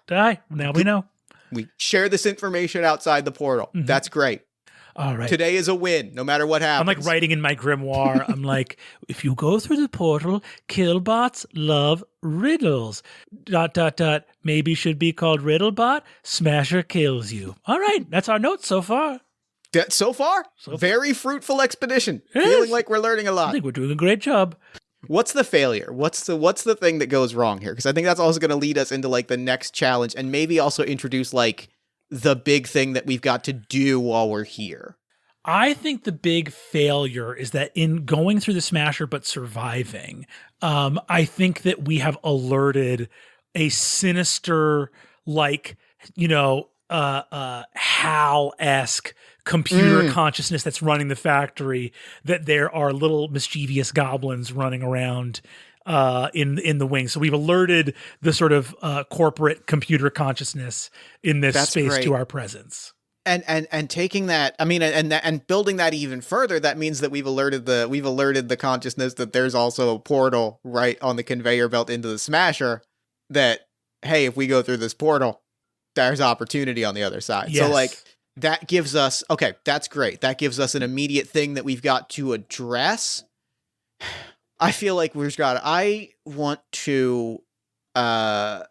Now we know. We share this information outside the portal. Mm-hmm. That's great. All right. Today is a win, no matter what happens. I'm like writing in my grimoire. I'm like, if you go through the portal, killbots love riddles. ... Maybe should be called Riddlebot. Smasher kills you. All right. That's our notes so far. So far, very fruitful expedition. Feeling like we're learning a lot. I think we're doing a great job. What's the failure? What's the thing that goes wrong here? Because I think that's also going to lead us into like the next challenge, and maybe also introduce like the big thing that we've got to do while we're here. I think the big failure is that in going through the Smasher but surviving, I think that we have alerted a sinister, like, HAL-esque computer consciousness that's running the factory, that there are little mischievous goblins running around in the wings. So we've alerted the sort of corporate computer consciousness in this space to our presence. And taking that, I mean, and building that even further, that means that we've alerted the consciousness that there's also a portal right on the conveyor belt into the Smasher, that, hey, if we go through this portal, there's opportunity on the other side. Yes. So like that gives us, okay, that's great. That gives us an immediate thing that we've got to address. I feel like I want to, let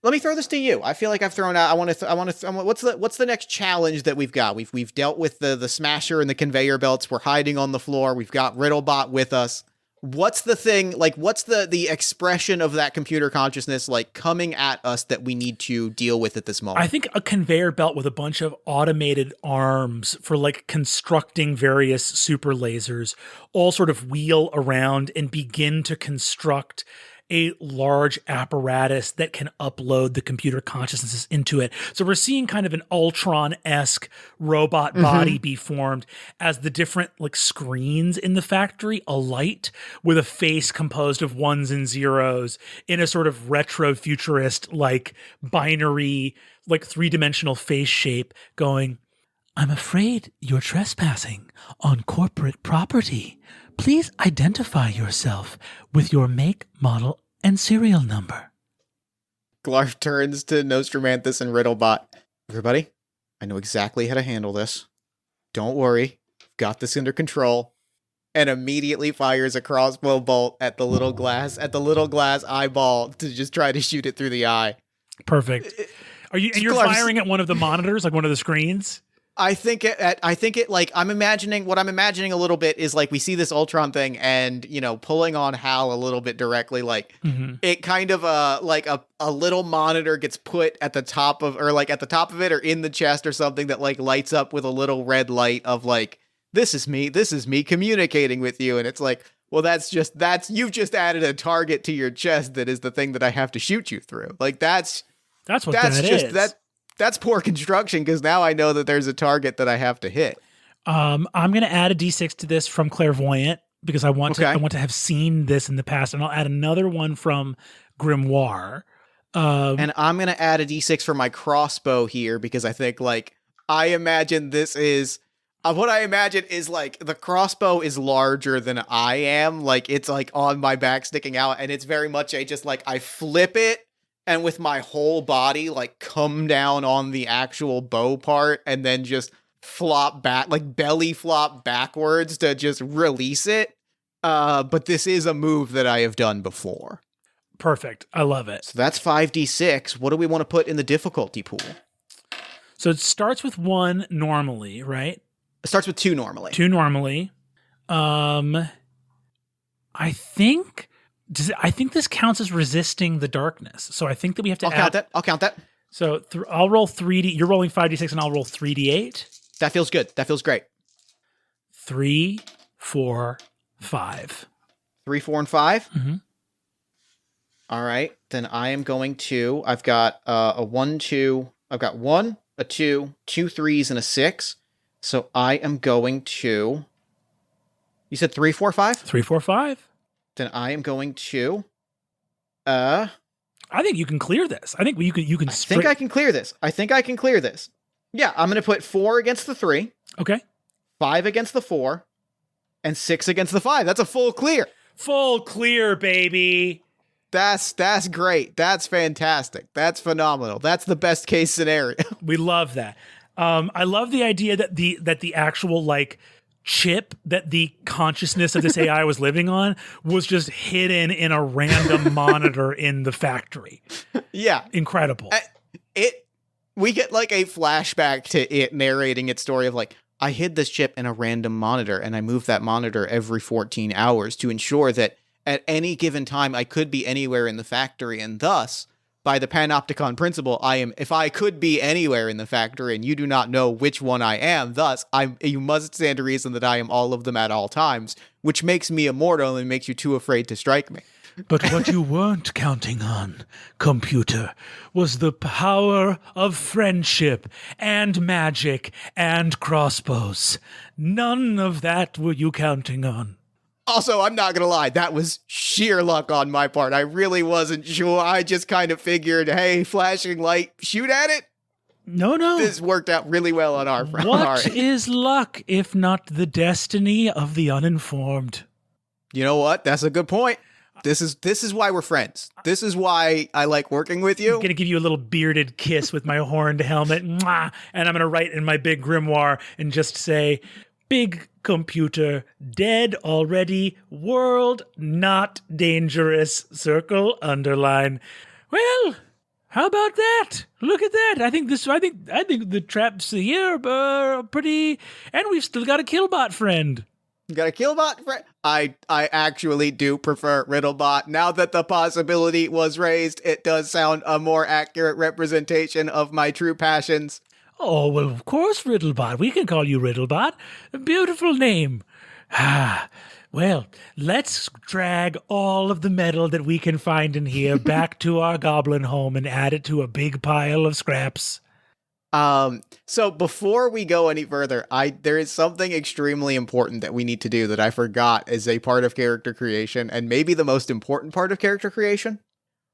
me throw this to you. I feel like I've thrown out. what's the next challenge that we've got? We've dealt with the Smasher and the conveyor belts. We're hiding on the floor. We've got Riddlebot with us. What's the thing, like, what's the expression of that computer consciousness, like, coming at us that we need to deal with at this moment? I think a conveyor belt with a bunch of automated arms for, like, constructing various super lasers all sort of wheel around and begin to construct a large apparatus that can upload the computer consciousnesses into it. So we're seeing kind of an Ultron-esque robot body be formed as the different like screens in the factory alight with a face composed of ones and zeros in a sort of retro futurist, like binary, like three-dimensional face shape going, "I'm afraid you're trespassing on corporate property. Please identify yourself with your make, model, and serial number." Glarf turns to Nostromanthus and Riddlebot. "Everybody, I know exactly how to handle this. Don't worry. Got this under control." And immediately fires a crossbow bolt at the little glass eyeball to just try to shoot it through the eye. Perfect. You're firing at one of the monitors, like one of the screens? I think it like what I'm imagining a little bit is like we see this Ultron thing and, pulling on Hal a little bit directly, like it kind of like a little monitor gets put at the top of, or like at the top of it or in the chest or something that like lights up with a little red light of like, this is me communicating with you. And it's like, well, you've just added a target to your chest that is the thing that I have to shoot you through. Like that's what that is. That's poor construction, because now I know that there's a target that I have to hit. I'm going to add a D6 to this from Clairvoyant because I want to have seen this in the past, and I'll add another one from Grimoire. And I'm going to add a D6 for my crossbow here because I think what I imagine is like the crossbow is larger than I am. Like it's like on my back sticking out, and it's very much just like I flip it. And with my whole body, like, come down on the actual bow part and then just flop back, like belly flop backwards to just release it. But this is a move that I have done before. Perfect. I love it. So that's 5d6. What do we want to put in the difficulty pool? So it starts with 1 normally, right? It starts with 2 normally. 2 normally. I think this counts as resisting the darkness. So I think that we have to I'll count that. So I'll roll 3D. You're rolling 5d6 and I'll roll 3d8. That feels good. That feels great. 3, 4, 5. 3, 4, and 5? Mm-hmm. All right. Then I am going to, I've got a 1, 2. I've got 1, a 2, 2 3s, and a 6. So I am going to, you said 3, 4, 5? 3, 4, 5. Then I am going to, I think you can clear this. I think I think I can clear this. Yeah, I'm going to put 4 against the 3. Okay. 5 against the 4, and 6 against the 5. That's a full clear. Full clear, baby. That's great. That's fantastic. That's phenomenal. That's the best case scenario. We love that. I love the idea that the actual like chip that the consciousness of this AI was living on was just hidden in a random monitor in the factory. Yeah. Incredible. We get like a flashback to it narrating its story of like, I hid this chip in a random monitor and I move that monitor every 14 hours to ensure that at any given time, I could be anywhere in the factory, and thus, by the panopticon principle, if I could be anywhere in the factory and you do not know which one I am, thus, you must stand to reason that I am all of them at all times, which makes me immortal and makes you too afraid to strike me. But what you weren't counting on, computer, was the power of friendship and magic and crossbows. None of that were you counting on. Also, I'm not going to lie, that was sheer luck on my part. I really wasn't sure. I just kind of figured, hey, flashing light, shoot at it. No. This worked out really well on our front. What is luck if not the destiny of the uninformed? You know what? That's a good point. This is why we're friends. This is why I like working with you. I'm going to give you a little bearded kiss with my horned helmet. Mwah, and I'm going to write in my big grimoire and just say, big computer, dead already, world not dangerous, circle, underline. Well, how about that? Look at that. I think the traps here are pretty, and we've still got a Killbot friend. You got a Killbot friend? I actually do prefer Riddlebot. Now that the possibility was raised, it does sound a more accurate representation of my true passions. Oh, well, of course, Riddlebot. We can call you Riddlebot. A beautiful name. Well, let's drag all of the metal that we can find in here back to our goblin home and add it to a big pile of scraps. So before we go any further, there is something extremely important that we need to do that I forgot as a part of character creation, and maybe the most important part of character creation.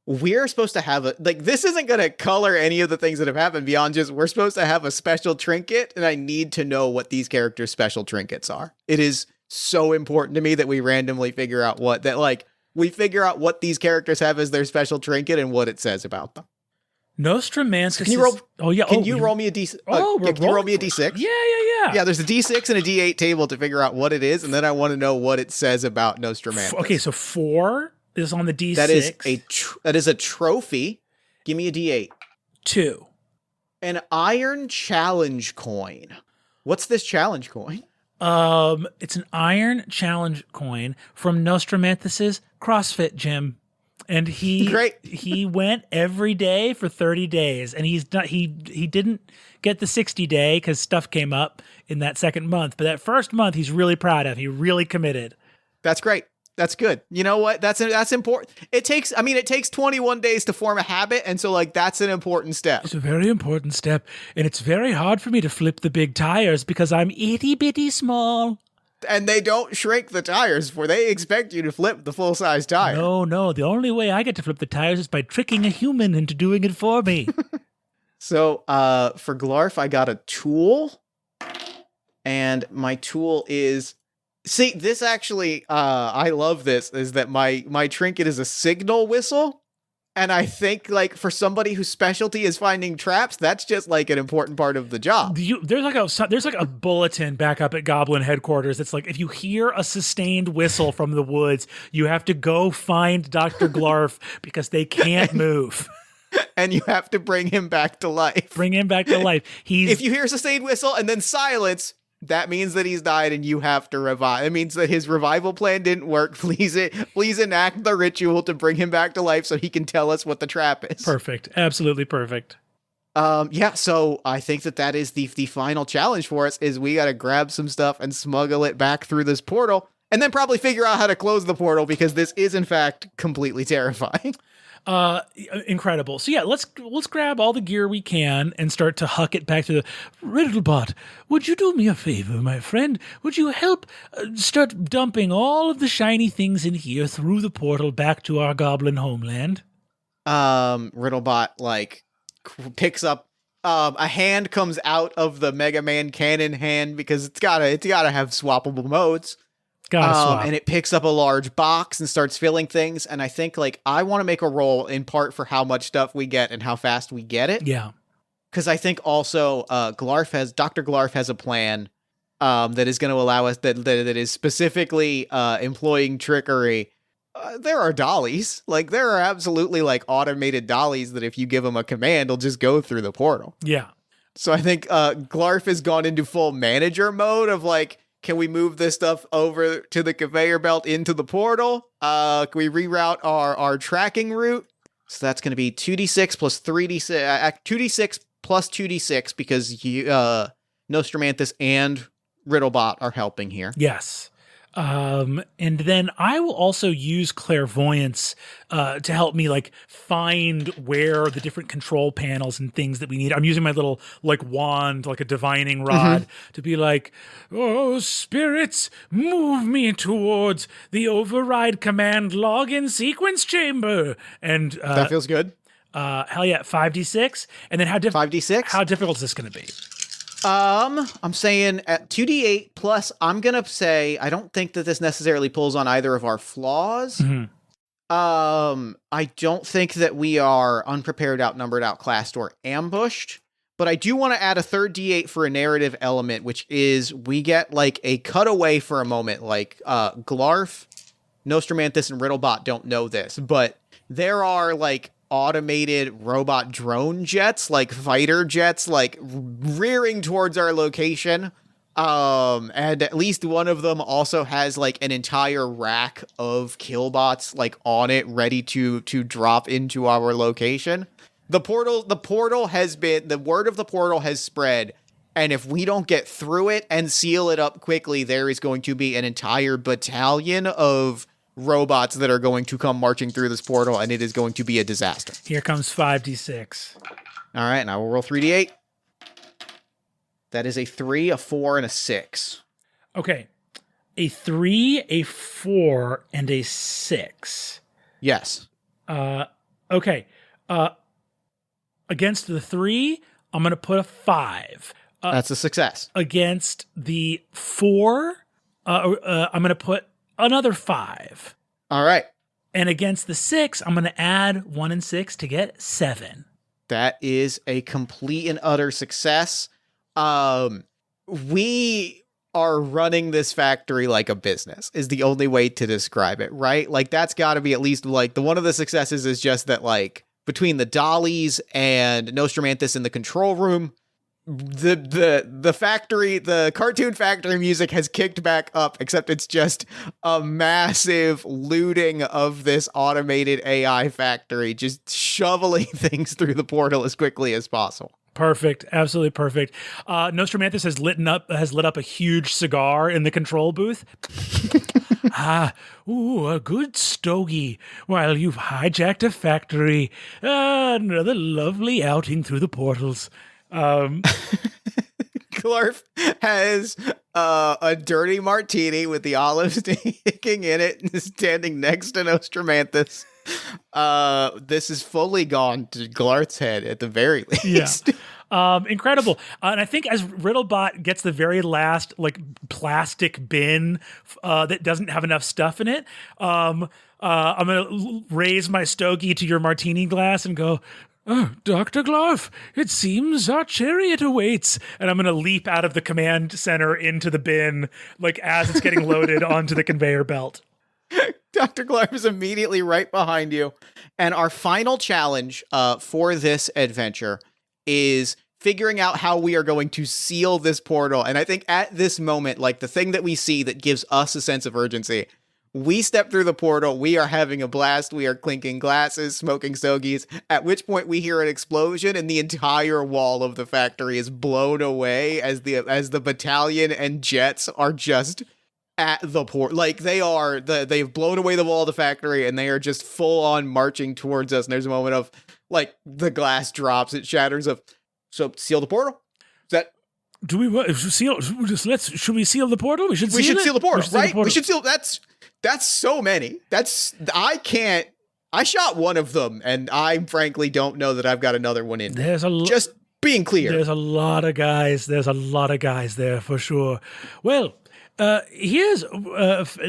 We're supposed to have this isn't going to color any of the things that have happened beyond just we're supposed to have a special trinket, and I need to know what these characters' special trinkets are. It is so important to me that we randomly figure out what these characters have as their special trinket and what it says about them. Nostramantis. Can you roll? Oh yeah. Can you roll me a d? Can you roll me a d6? Yeah. Yeah, there's a d6 and a d8 table to figure out what it is, and then I want to know what it says about Nostramantis. Okay, so 4 is on the d6. That is a trophy. Give me a d8. 2. An iron challenge coin. What's this challenge coin? It's an iron challenge coin from Nostramantis' CrossFit gym. And he went every day for 30 days, and he didn't get the 60 day because stuff came up in that second month. But that first month, he's really proud of. He really committed. That's great. That's good. You know what? That's important. It takes 21 days to form a habit, and so that's an important step. It's a very important step, and it's very hard for me to flip the big tires because I'm itty bitty small. And they don't shrink the tires for they expect you to flip the full-size tire. No. The only way I get to flip the tires is by tricking a human into doing it for me. So, for Glarf, I got a tool. And my tool is... See, this actually, I love this, is that my trinket is a signal whistle. And I think, for somebody whose specialty is finding traps, that's just, an important part of the job. There's a bulletin back up at Goblin headquarters. It's if you hear a sustained whistle from the woods, you have to go find Dr. Glarf because they can't move. And you have to bring him back to life. If you hear a sustained whistle and then silence... That means that he's died and you have to revive. It means that his revival plan didn't work. Please enact the ritual to bring him back to life so he can tell us what the trap is. Perfect. Absolutely perfect. So I think that is the final challenge for us is we got to grab some stuff and smuggle it back through this portal and then probably figure out how to close the portal because this is in fact completely terrifying. Incredible. So yeah, let's grab all the gear we can and start to huck it back to the Riddlebot. Would you do me a favor, my friend? Would you help start dumping all of the shiny things in here through the portal back to our goblin homeland? Riddlebot picks up a hand comes out of the Mega Man cannon hand because it's gotta have swappable modes. And it picks up a large box and starts filling things. And I think I want to make a roll in part for how much stuff we get and how fast we get it. Yeah. Because I think also Dr. Glarf has a plan that is going to allow us that is specifically employing trickery. There are dollies. There are absolutely automated dollies that if you give them a command, will just go through the portal. Yeah. So I think Glarf has gone into full manager mode of Can we move this stuff over to the conveyor belt into the portal? Can we reroute our tracking route? So that's going to be 2d6 plus 3d6, 2d6 plus 2d6 because Nostramanthus and Riddlebot are helping here. Yes. And then I will also use clairvoyance to help me like find where the different control panels and things that we need. I'm using my little like wand, like a divining rod, to be like, oh, spirits, move me towards the override command login sequence chamber. And that feels good. Hell yeah, 5d6. And then 5d6? How difficult is this going to be? I'm saying at 2d8 plus, I'm going to say, I don't think that this necessarily pulls on either of our flaws. I don't think that we are unprepared, outnumbered, outclassed, or ambushed, but I do want to add a third d8 for a narrative element, which is we get like a cutaway for a moment, like, Glarf, Nostramanthus, and Riddlebot don't know this, but there are like automated robot drone jets, like fighter jets, like rearing towards our location. And at least one of them also has like an entire rack of killbots like on it, ready to drop into our location. The word of the portal has spread. And if we don't get through it and seal it up quickly, there is going to be an entire battalion of robots that are going to come marching through this portal, and it is going to be a disaster. Here comes 5d6. All right, and I will roll 3d8. That is a 3, a 4, and a 6. Okay. A 3, a 4, and a 6. Yes. Okay. Against the 3, I'm going to put a 5. That's a success. Against the 4, I'm going to put another 5. All right. And against the 6, I'm going to add 1 and 6 to get 7. That is a complete and utter success. We are running this factory like a business is the only way to describe it, right? Like that's got to be at least like one of the successes is just that like between the dollies and Nostramanthus in the control room, the factory, the cartoon factory music has kicked back up, except it's just a massive looting of this automated AI factory, just shoveling things through the portal as quickly as possible. Perfect. Absolutely perfect. Nostramanthus has lit up a huge cigar in the control booth. A good stogie while you've hijacked a factory. Another lovely outing through the portals. Glarf has a dirty martini with the olives sticking in it and is standing next to Nostramanthus. This is fully gone to Glarth's head at the very least. Yeah. Incredible. And I think as Riddlebot gets the very last like plastic bin that doesn't have enough stuff in it, I'm going to raise my stogie to your martini glass and go, "Oh, Dr. Glarf, it seems our chariot awaits." And I'm going to leap out of the command center into the bin, like as it's getting loaded onto the conveyor belt. Dr. Glarf is immediately right behind you. And our final challenge for this adventure is figuring out how we are going to seal this portal. And I think at this moment, like the thing that we see that gives us a sense of urgency, we step through the portal, we are having a blast, we are clinking glasses, smoking stogies, at which point we hear an explosion and the entire wall of the factory is blown away as the battalion and jets are just at the port. Like they've blown away the wall of the factory and they are just full on marching towards us. And there's a moment of like the glass drops, it shatters so seal the portal? Is that do we seal? Should we seal the portal? We should seal the portal, right? We should seal. That's so many. I shot one of them, and I frankly don't know that I've got another one in. Just being clear. There's a lot of guys. There's a lot of guys there for sure. Well, here's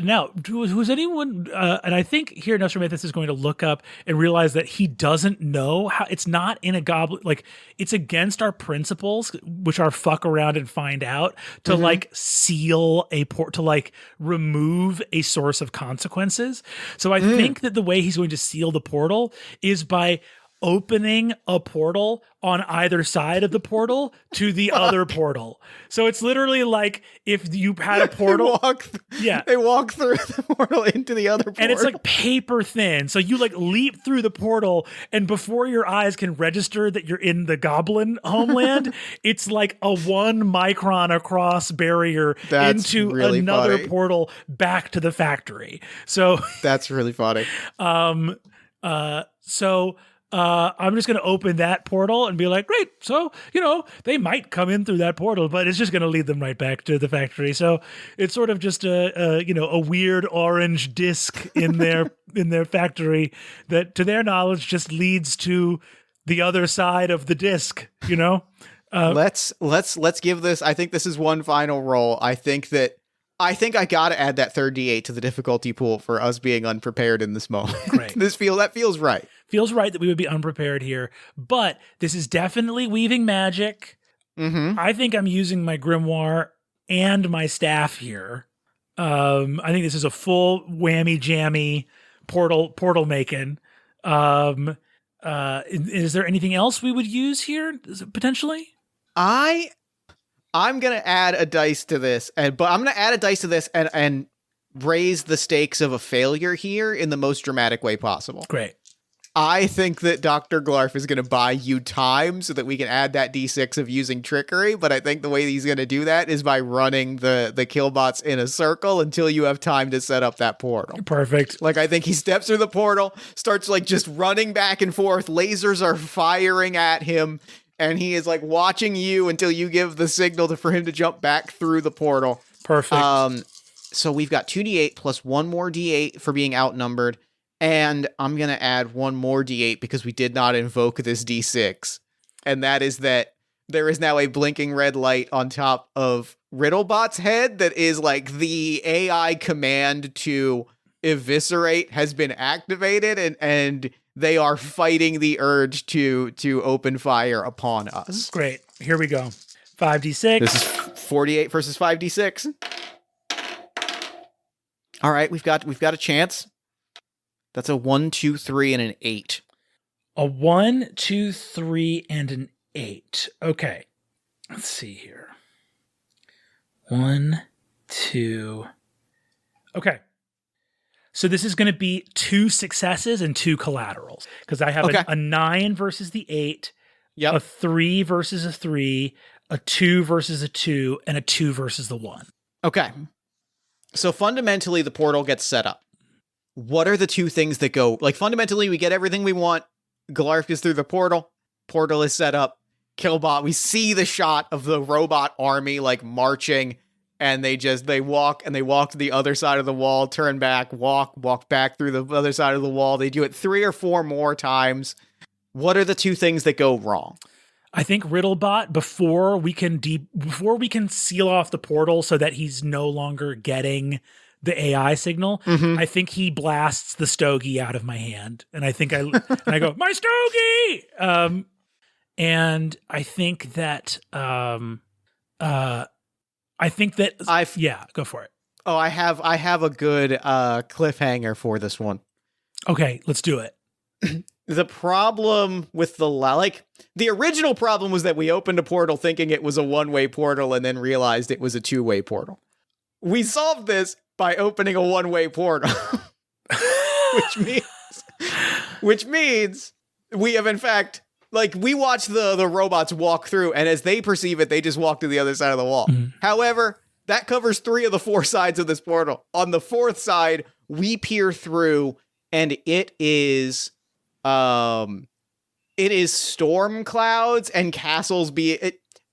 now. Who's anyone? And I think here Nostramanthus is going to look up and realize that he doesn't know how. It's not in a goblin. Like it's against our principles, which are fuck around and find out to like seal a port to like remove a source of consequences. So I think that the way he's going to seal the portal is by opening a portal on either side of the portal to the other portal. So it's literally like if you had a portal. They walk through the portal into the other portal. And it's like paper thin. So you like leap through the portal, and before your eyes can register that you're in the goblin homeland, it's like a 1 micron across barrier into really another funny. portal back to the factory. So that's really funny. I'm just going to open that portal and be like, great. So, they might come in through that portal, but it's just going to lead them right back to the factory. So it's sort of just a weird orange disc in their factory that, to their knowledge, just leads to the other side of the disc, Let's give this. I think this is one final roll. I think I got to add that third D8 to the difficulty pool for us being unprepared in this moment. Right. That feels right. Feels right that we would be unprepared here, but this is definitely weaving magic. Mm-hmm. I think I'm using my grimoire and my staff here. I think this is a full whammy jammy portal making. Is there anything else we would use here potentially? I'm gonna add a dice to this, and raise the stakes of a failure here in the most dramatic way possible. Great. I think that Dr. Glarf is going to buy you time so that we can add that D6 of using trickery, but I think the way he's going to do that is by running the killbots in a circle until you have time to set up that portal. Perfect. Like, I think he steps through the portal, starts like just running back and forth, lasers are firing at him, and he is like watching you until you give the signal for him to jump back through the portal. Perfect. So we've got 2d8 plus one more d8 for being outnumbered. And I'm going to add one more d8 because we did not invoke this d6. And that is that there is now a blinking red light on top of Riddlebot's head that is like the AI command to eviscerate has been activated, and they are fighting the urge to open fire upon us. Great. Here we go. 5d6. This is 48 versus 5d6. All right, we've got a chance. That's a 1, 2, 3, and an 8. A 1, 2, 3, and an 8. Okay. Let's see here. 1, 2. Okay. So this is going to be 2 successes and 2 collaterals. Because I have a 9 versus the 8, a 3 versus a 3, a 2 versus a 2, and a 2 versus the 1. Okay. So fundamentally, the portal gets set up. What are the 2 things that go? Like, fundamentally, we get everything we want. Glarf is through the portal. Portal is set up. Killbot, we see the shot of the robot army, like, marching, and they walk to the other side of the wall, turn back, walk back through the other side of the wall. They do it 3 or 4 more times. What are the 2 things that go wrong? I think Riddlebot, before we can seal off the portal so that he's no longer getting the AI signal, I think he blasts the stogie out of my hand, and I think I go, my stogie. And I think that go for it. Oh, I have a good cliffhanger for this one. Okay, let's do it. The problem with the original problem was that we opened a portal thinking it was a one-way portal and then realized it was a 2-way portal. We solved this by opening a one-way portal, which means we have in fact, like, we watch the robots walk through, and as they perceive it, they just walk to the other side of the wall. Mm-hmm. However, that covers 3 of the 4 sides of this portal. On the 4th side, we peer through, and it is storm clouds and castles.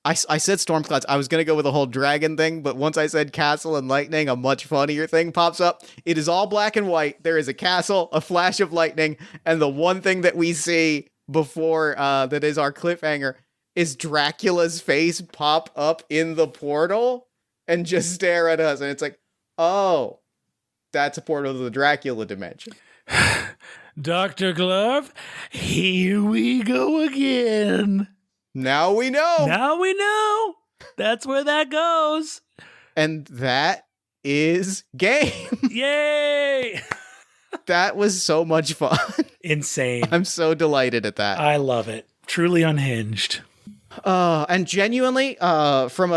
I said storm clouds. I was going to go with the whole dragon thing, but once I said castle and lightning, a much funnier thing pops up. It is all black and white. There is a castle, a flash of lightning, and the one thing that we see before that is our cliffhanger is Dracula's face pop up in the portal and just stare at us. And it's like, oh, that's a portal to the Dracula dimension. Dr. Glove, here we go again. Now we know. That's where that goes. And that is game. Yay! That was so much fun. Insane. I'm so delighted at that. I love it. Truly unhinged. And genuinely, from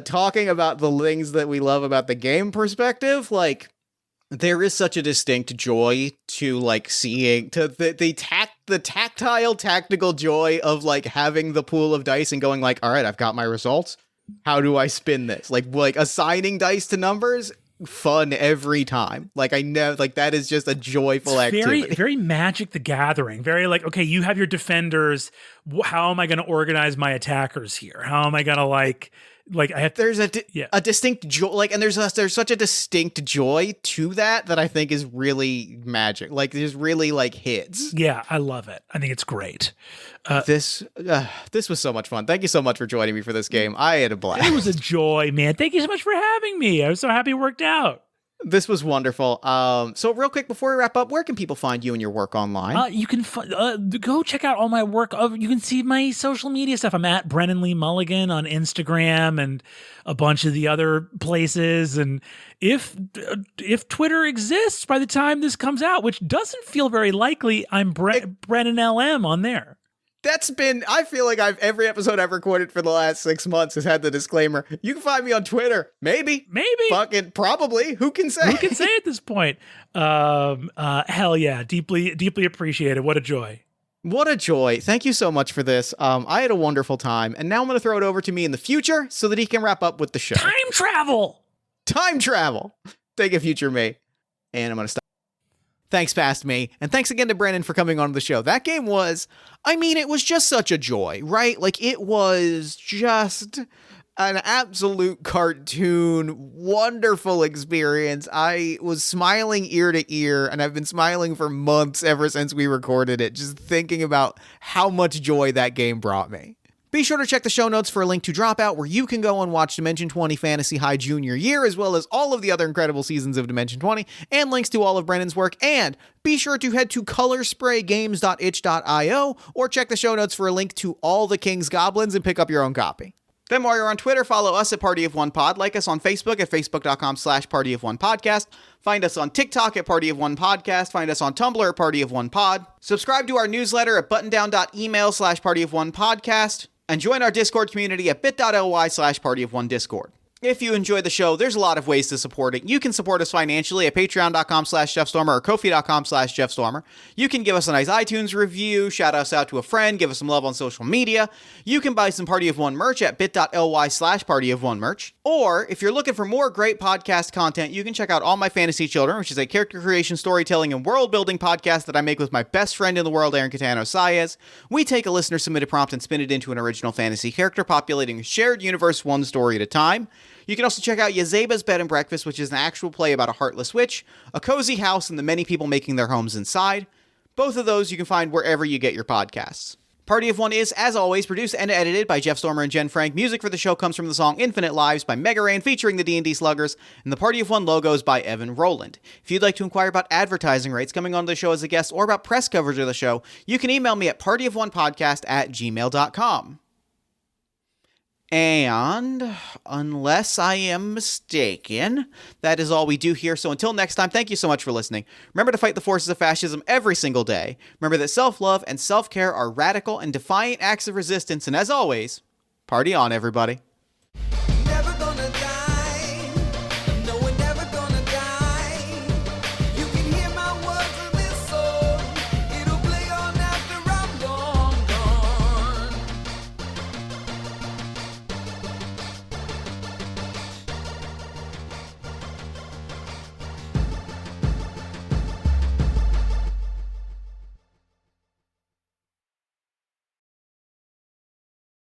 talking about the things that we love about the game perspective, like, there is such a distinct joy to like seeing the tactile tactical joy of like having the pool of dice and going like, all right, I've got my results. How do I spin this? Like assigning dice to numbers, fun every time. Like I know, like that is just a joyful activity. Very, very Magic the Gathering. Very like, okay, you have your defenders. How am I going to organize my attackers here? How am I going to like I have there's a distinct joy, like, and there's such a distinct joy to that I think is really Magic. Like, there's really like hits. Yeah, I love it. I think it's great. This was so much fun. Thank you so much for joining me for this game. I had a blast. It was a joy, man. Thank you so much for having me. I was so happy it worked out. This was wonderful. So real quick before we wrap up, where can people find you and your work online? You can go check out all my work. You can see my social media stuff. I'm at Brennan Lee Mulligan on Instagram and a bunch of the other places. And if Twitter exists by the time this comes out, which doesn't feel very likely, I'm Brennan LM on there. I feel like every episode I've recorded for the last 6 months has had the disclaimer. You can find me on Twitter. Maybe. Fucking probably. Who can say? Who can say at this point? Hell yeah. Deeply, deeply appreciated. What a joy. What a joy. Thank you so much for this. I had a wonderful time. And now I'm going to throw it over to me in the future so that he can wrap up with the show. Time travel. Thank you, future me. And I'm going to stop. Thanks, past me, and thanks again to Brennan for coming on the show. That game was, it was just such a joy, right? Like, it was just an absolute cartoon, wonderful experience. I was smiling ear to ear, and I've been smiling for months ever since we recorded it, just thinking about how much joy that game brought me. Be sure to check the show notes for a link to Dropout, where you can go and watch Dimension 20 Fantasy High Junior Year, as well as all of the other incredible seasons of Dimension 20, and links to all of Brennan's work. And be sure to head to colorspraygames.itch.io, or check the show notes for a link to all the King's Goblins and pick up your own copy. Then while you're on Twitter, follow us at Party of One Pod. Like us on Facebook at facebook.com/Party of One Podcast. Find us on TikTok at Party of One Podcast. Find us on Tumblr at Party of One Pod. Subscribe to our newsletter at buttondown.email/Party of One Podcast. And join our Discord community at bit.ly/Party of One Discord. If you enjoy the show, there's a lot of ways to support it. You can support us financially at patreon.com/JeffStormer or Ko-fi.com/JeffStormer. You can give us a nice iTunes review, shout us out to a friend, give us some love on social media. You can buy some Party of One merch at bit.ly/Party of One merch. Or if you're looking for more great podcast content, you can check out All My Fantasy Children, which is a character creation, storytelling, and world building podcast that I make with my best friend in the world, Aaron Catano Saez. We take a listener submitted prompt and spin it into an original fantasy character, populating a shared universe one story at a time. You can also check out Yazeba's Bed and Breakfast, which is an actual play about a heartless witch, a cozy house, and the many people making their homes inside. Both of those you can find wherever you get your podcasts. Party of One is, as always, produced and edited by Jeff Stormer and Jen Frank. Music for the show comes from the song Infinite Lives by Mega Rain, featuring the D&D Sluggers, and the Party of One logo is by Evan Rowland. If you'd like to inquire about advertising rates, coming on the show as a guest, or about press coverage of the show, you can email me at partyofonepodcast@gmail.com. And unless I am mistaken, that is all we do here. So until next time, thank you so much for listening. Remember to fight the forces of fascism every single day. Remember that self-love and self-care are radical and defiant acts of resistance. And as always, party on, everybody.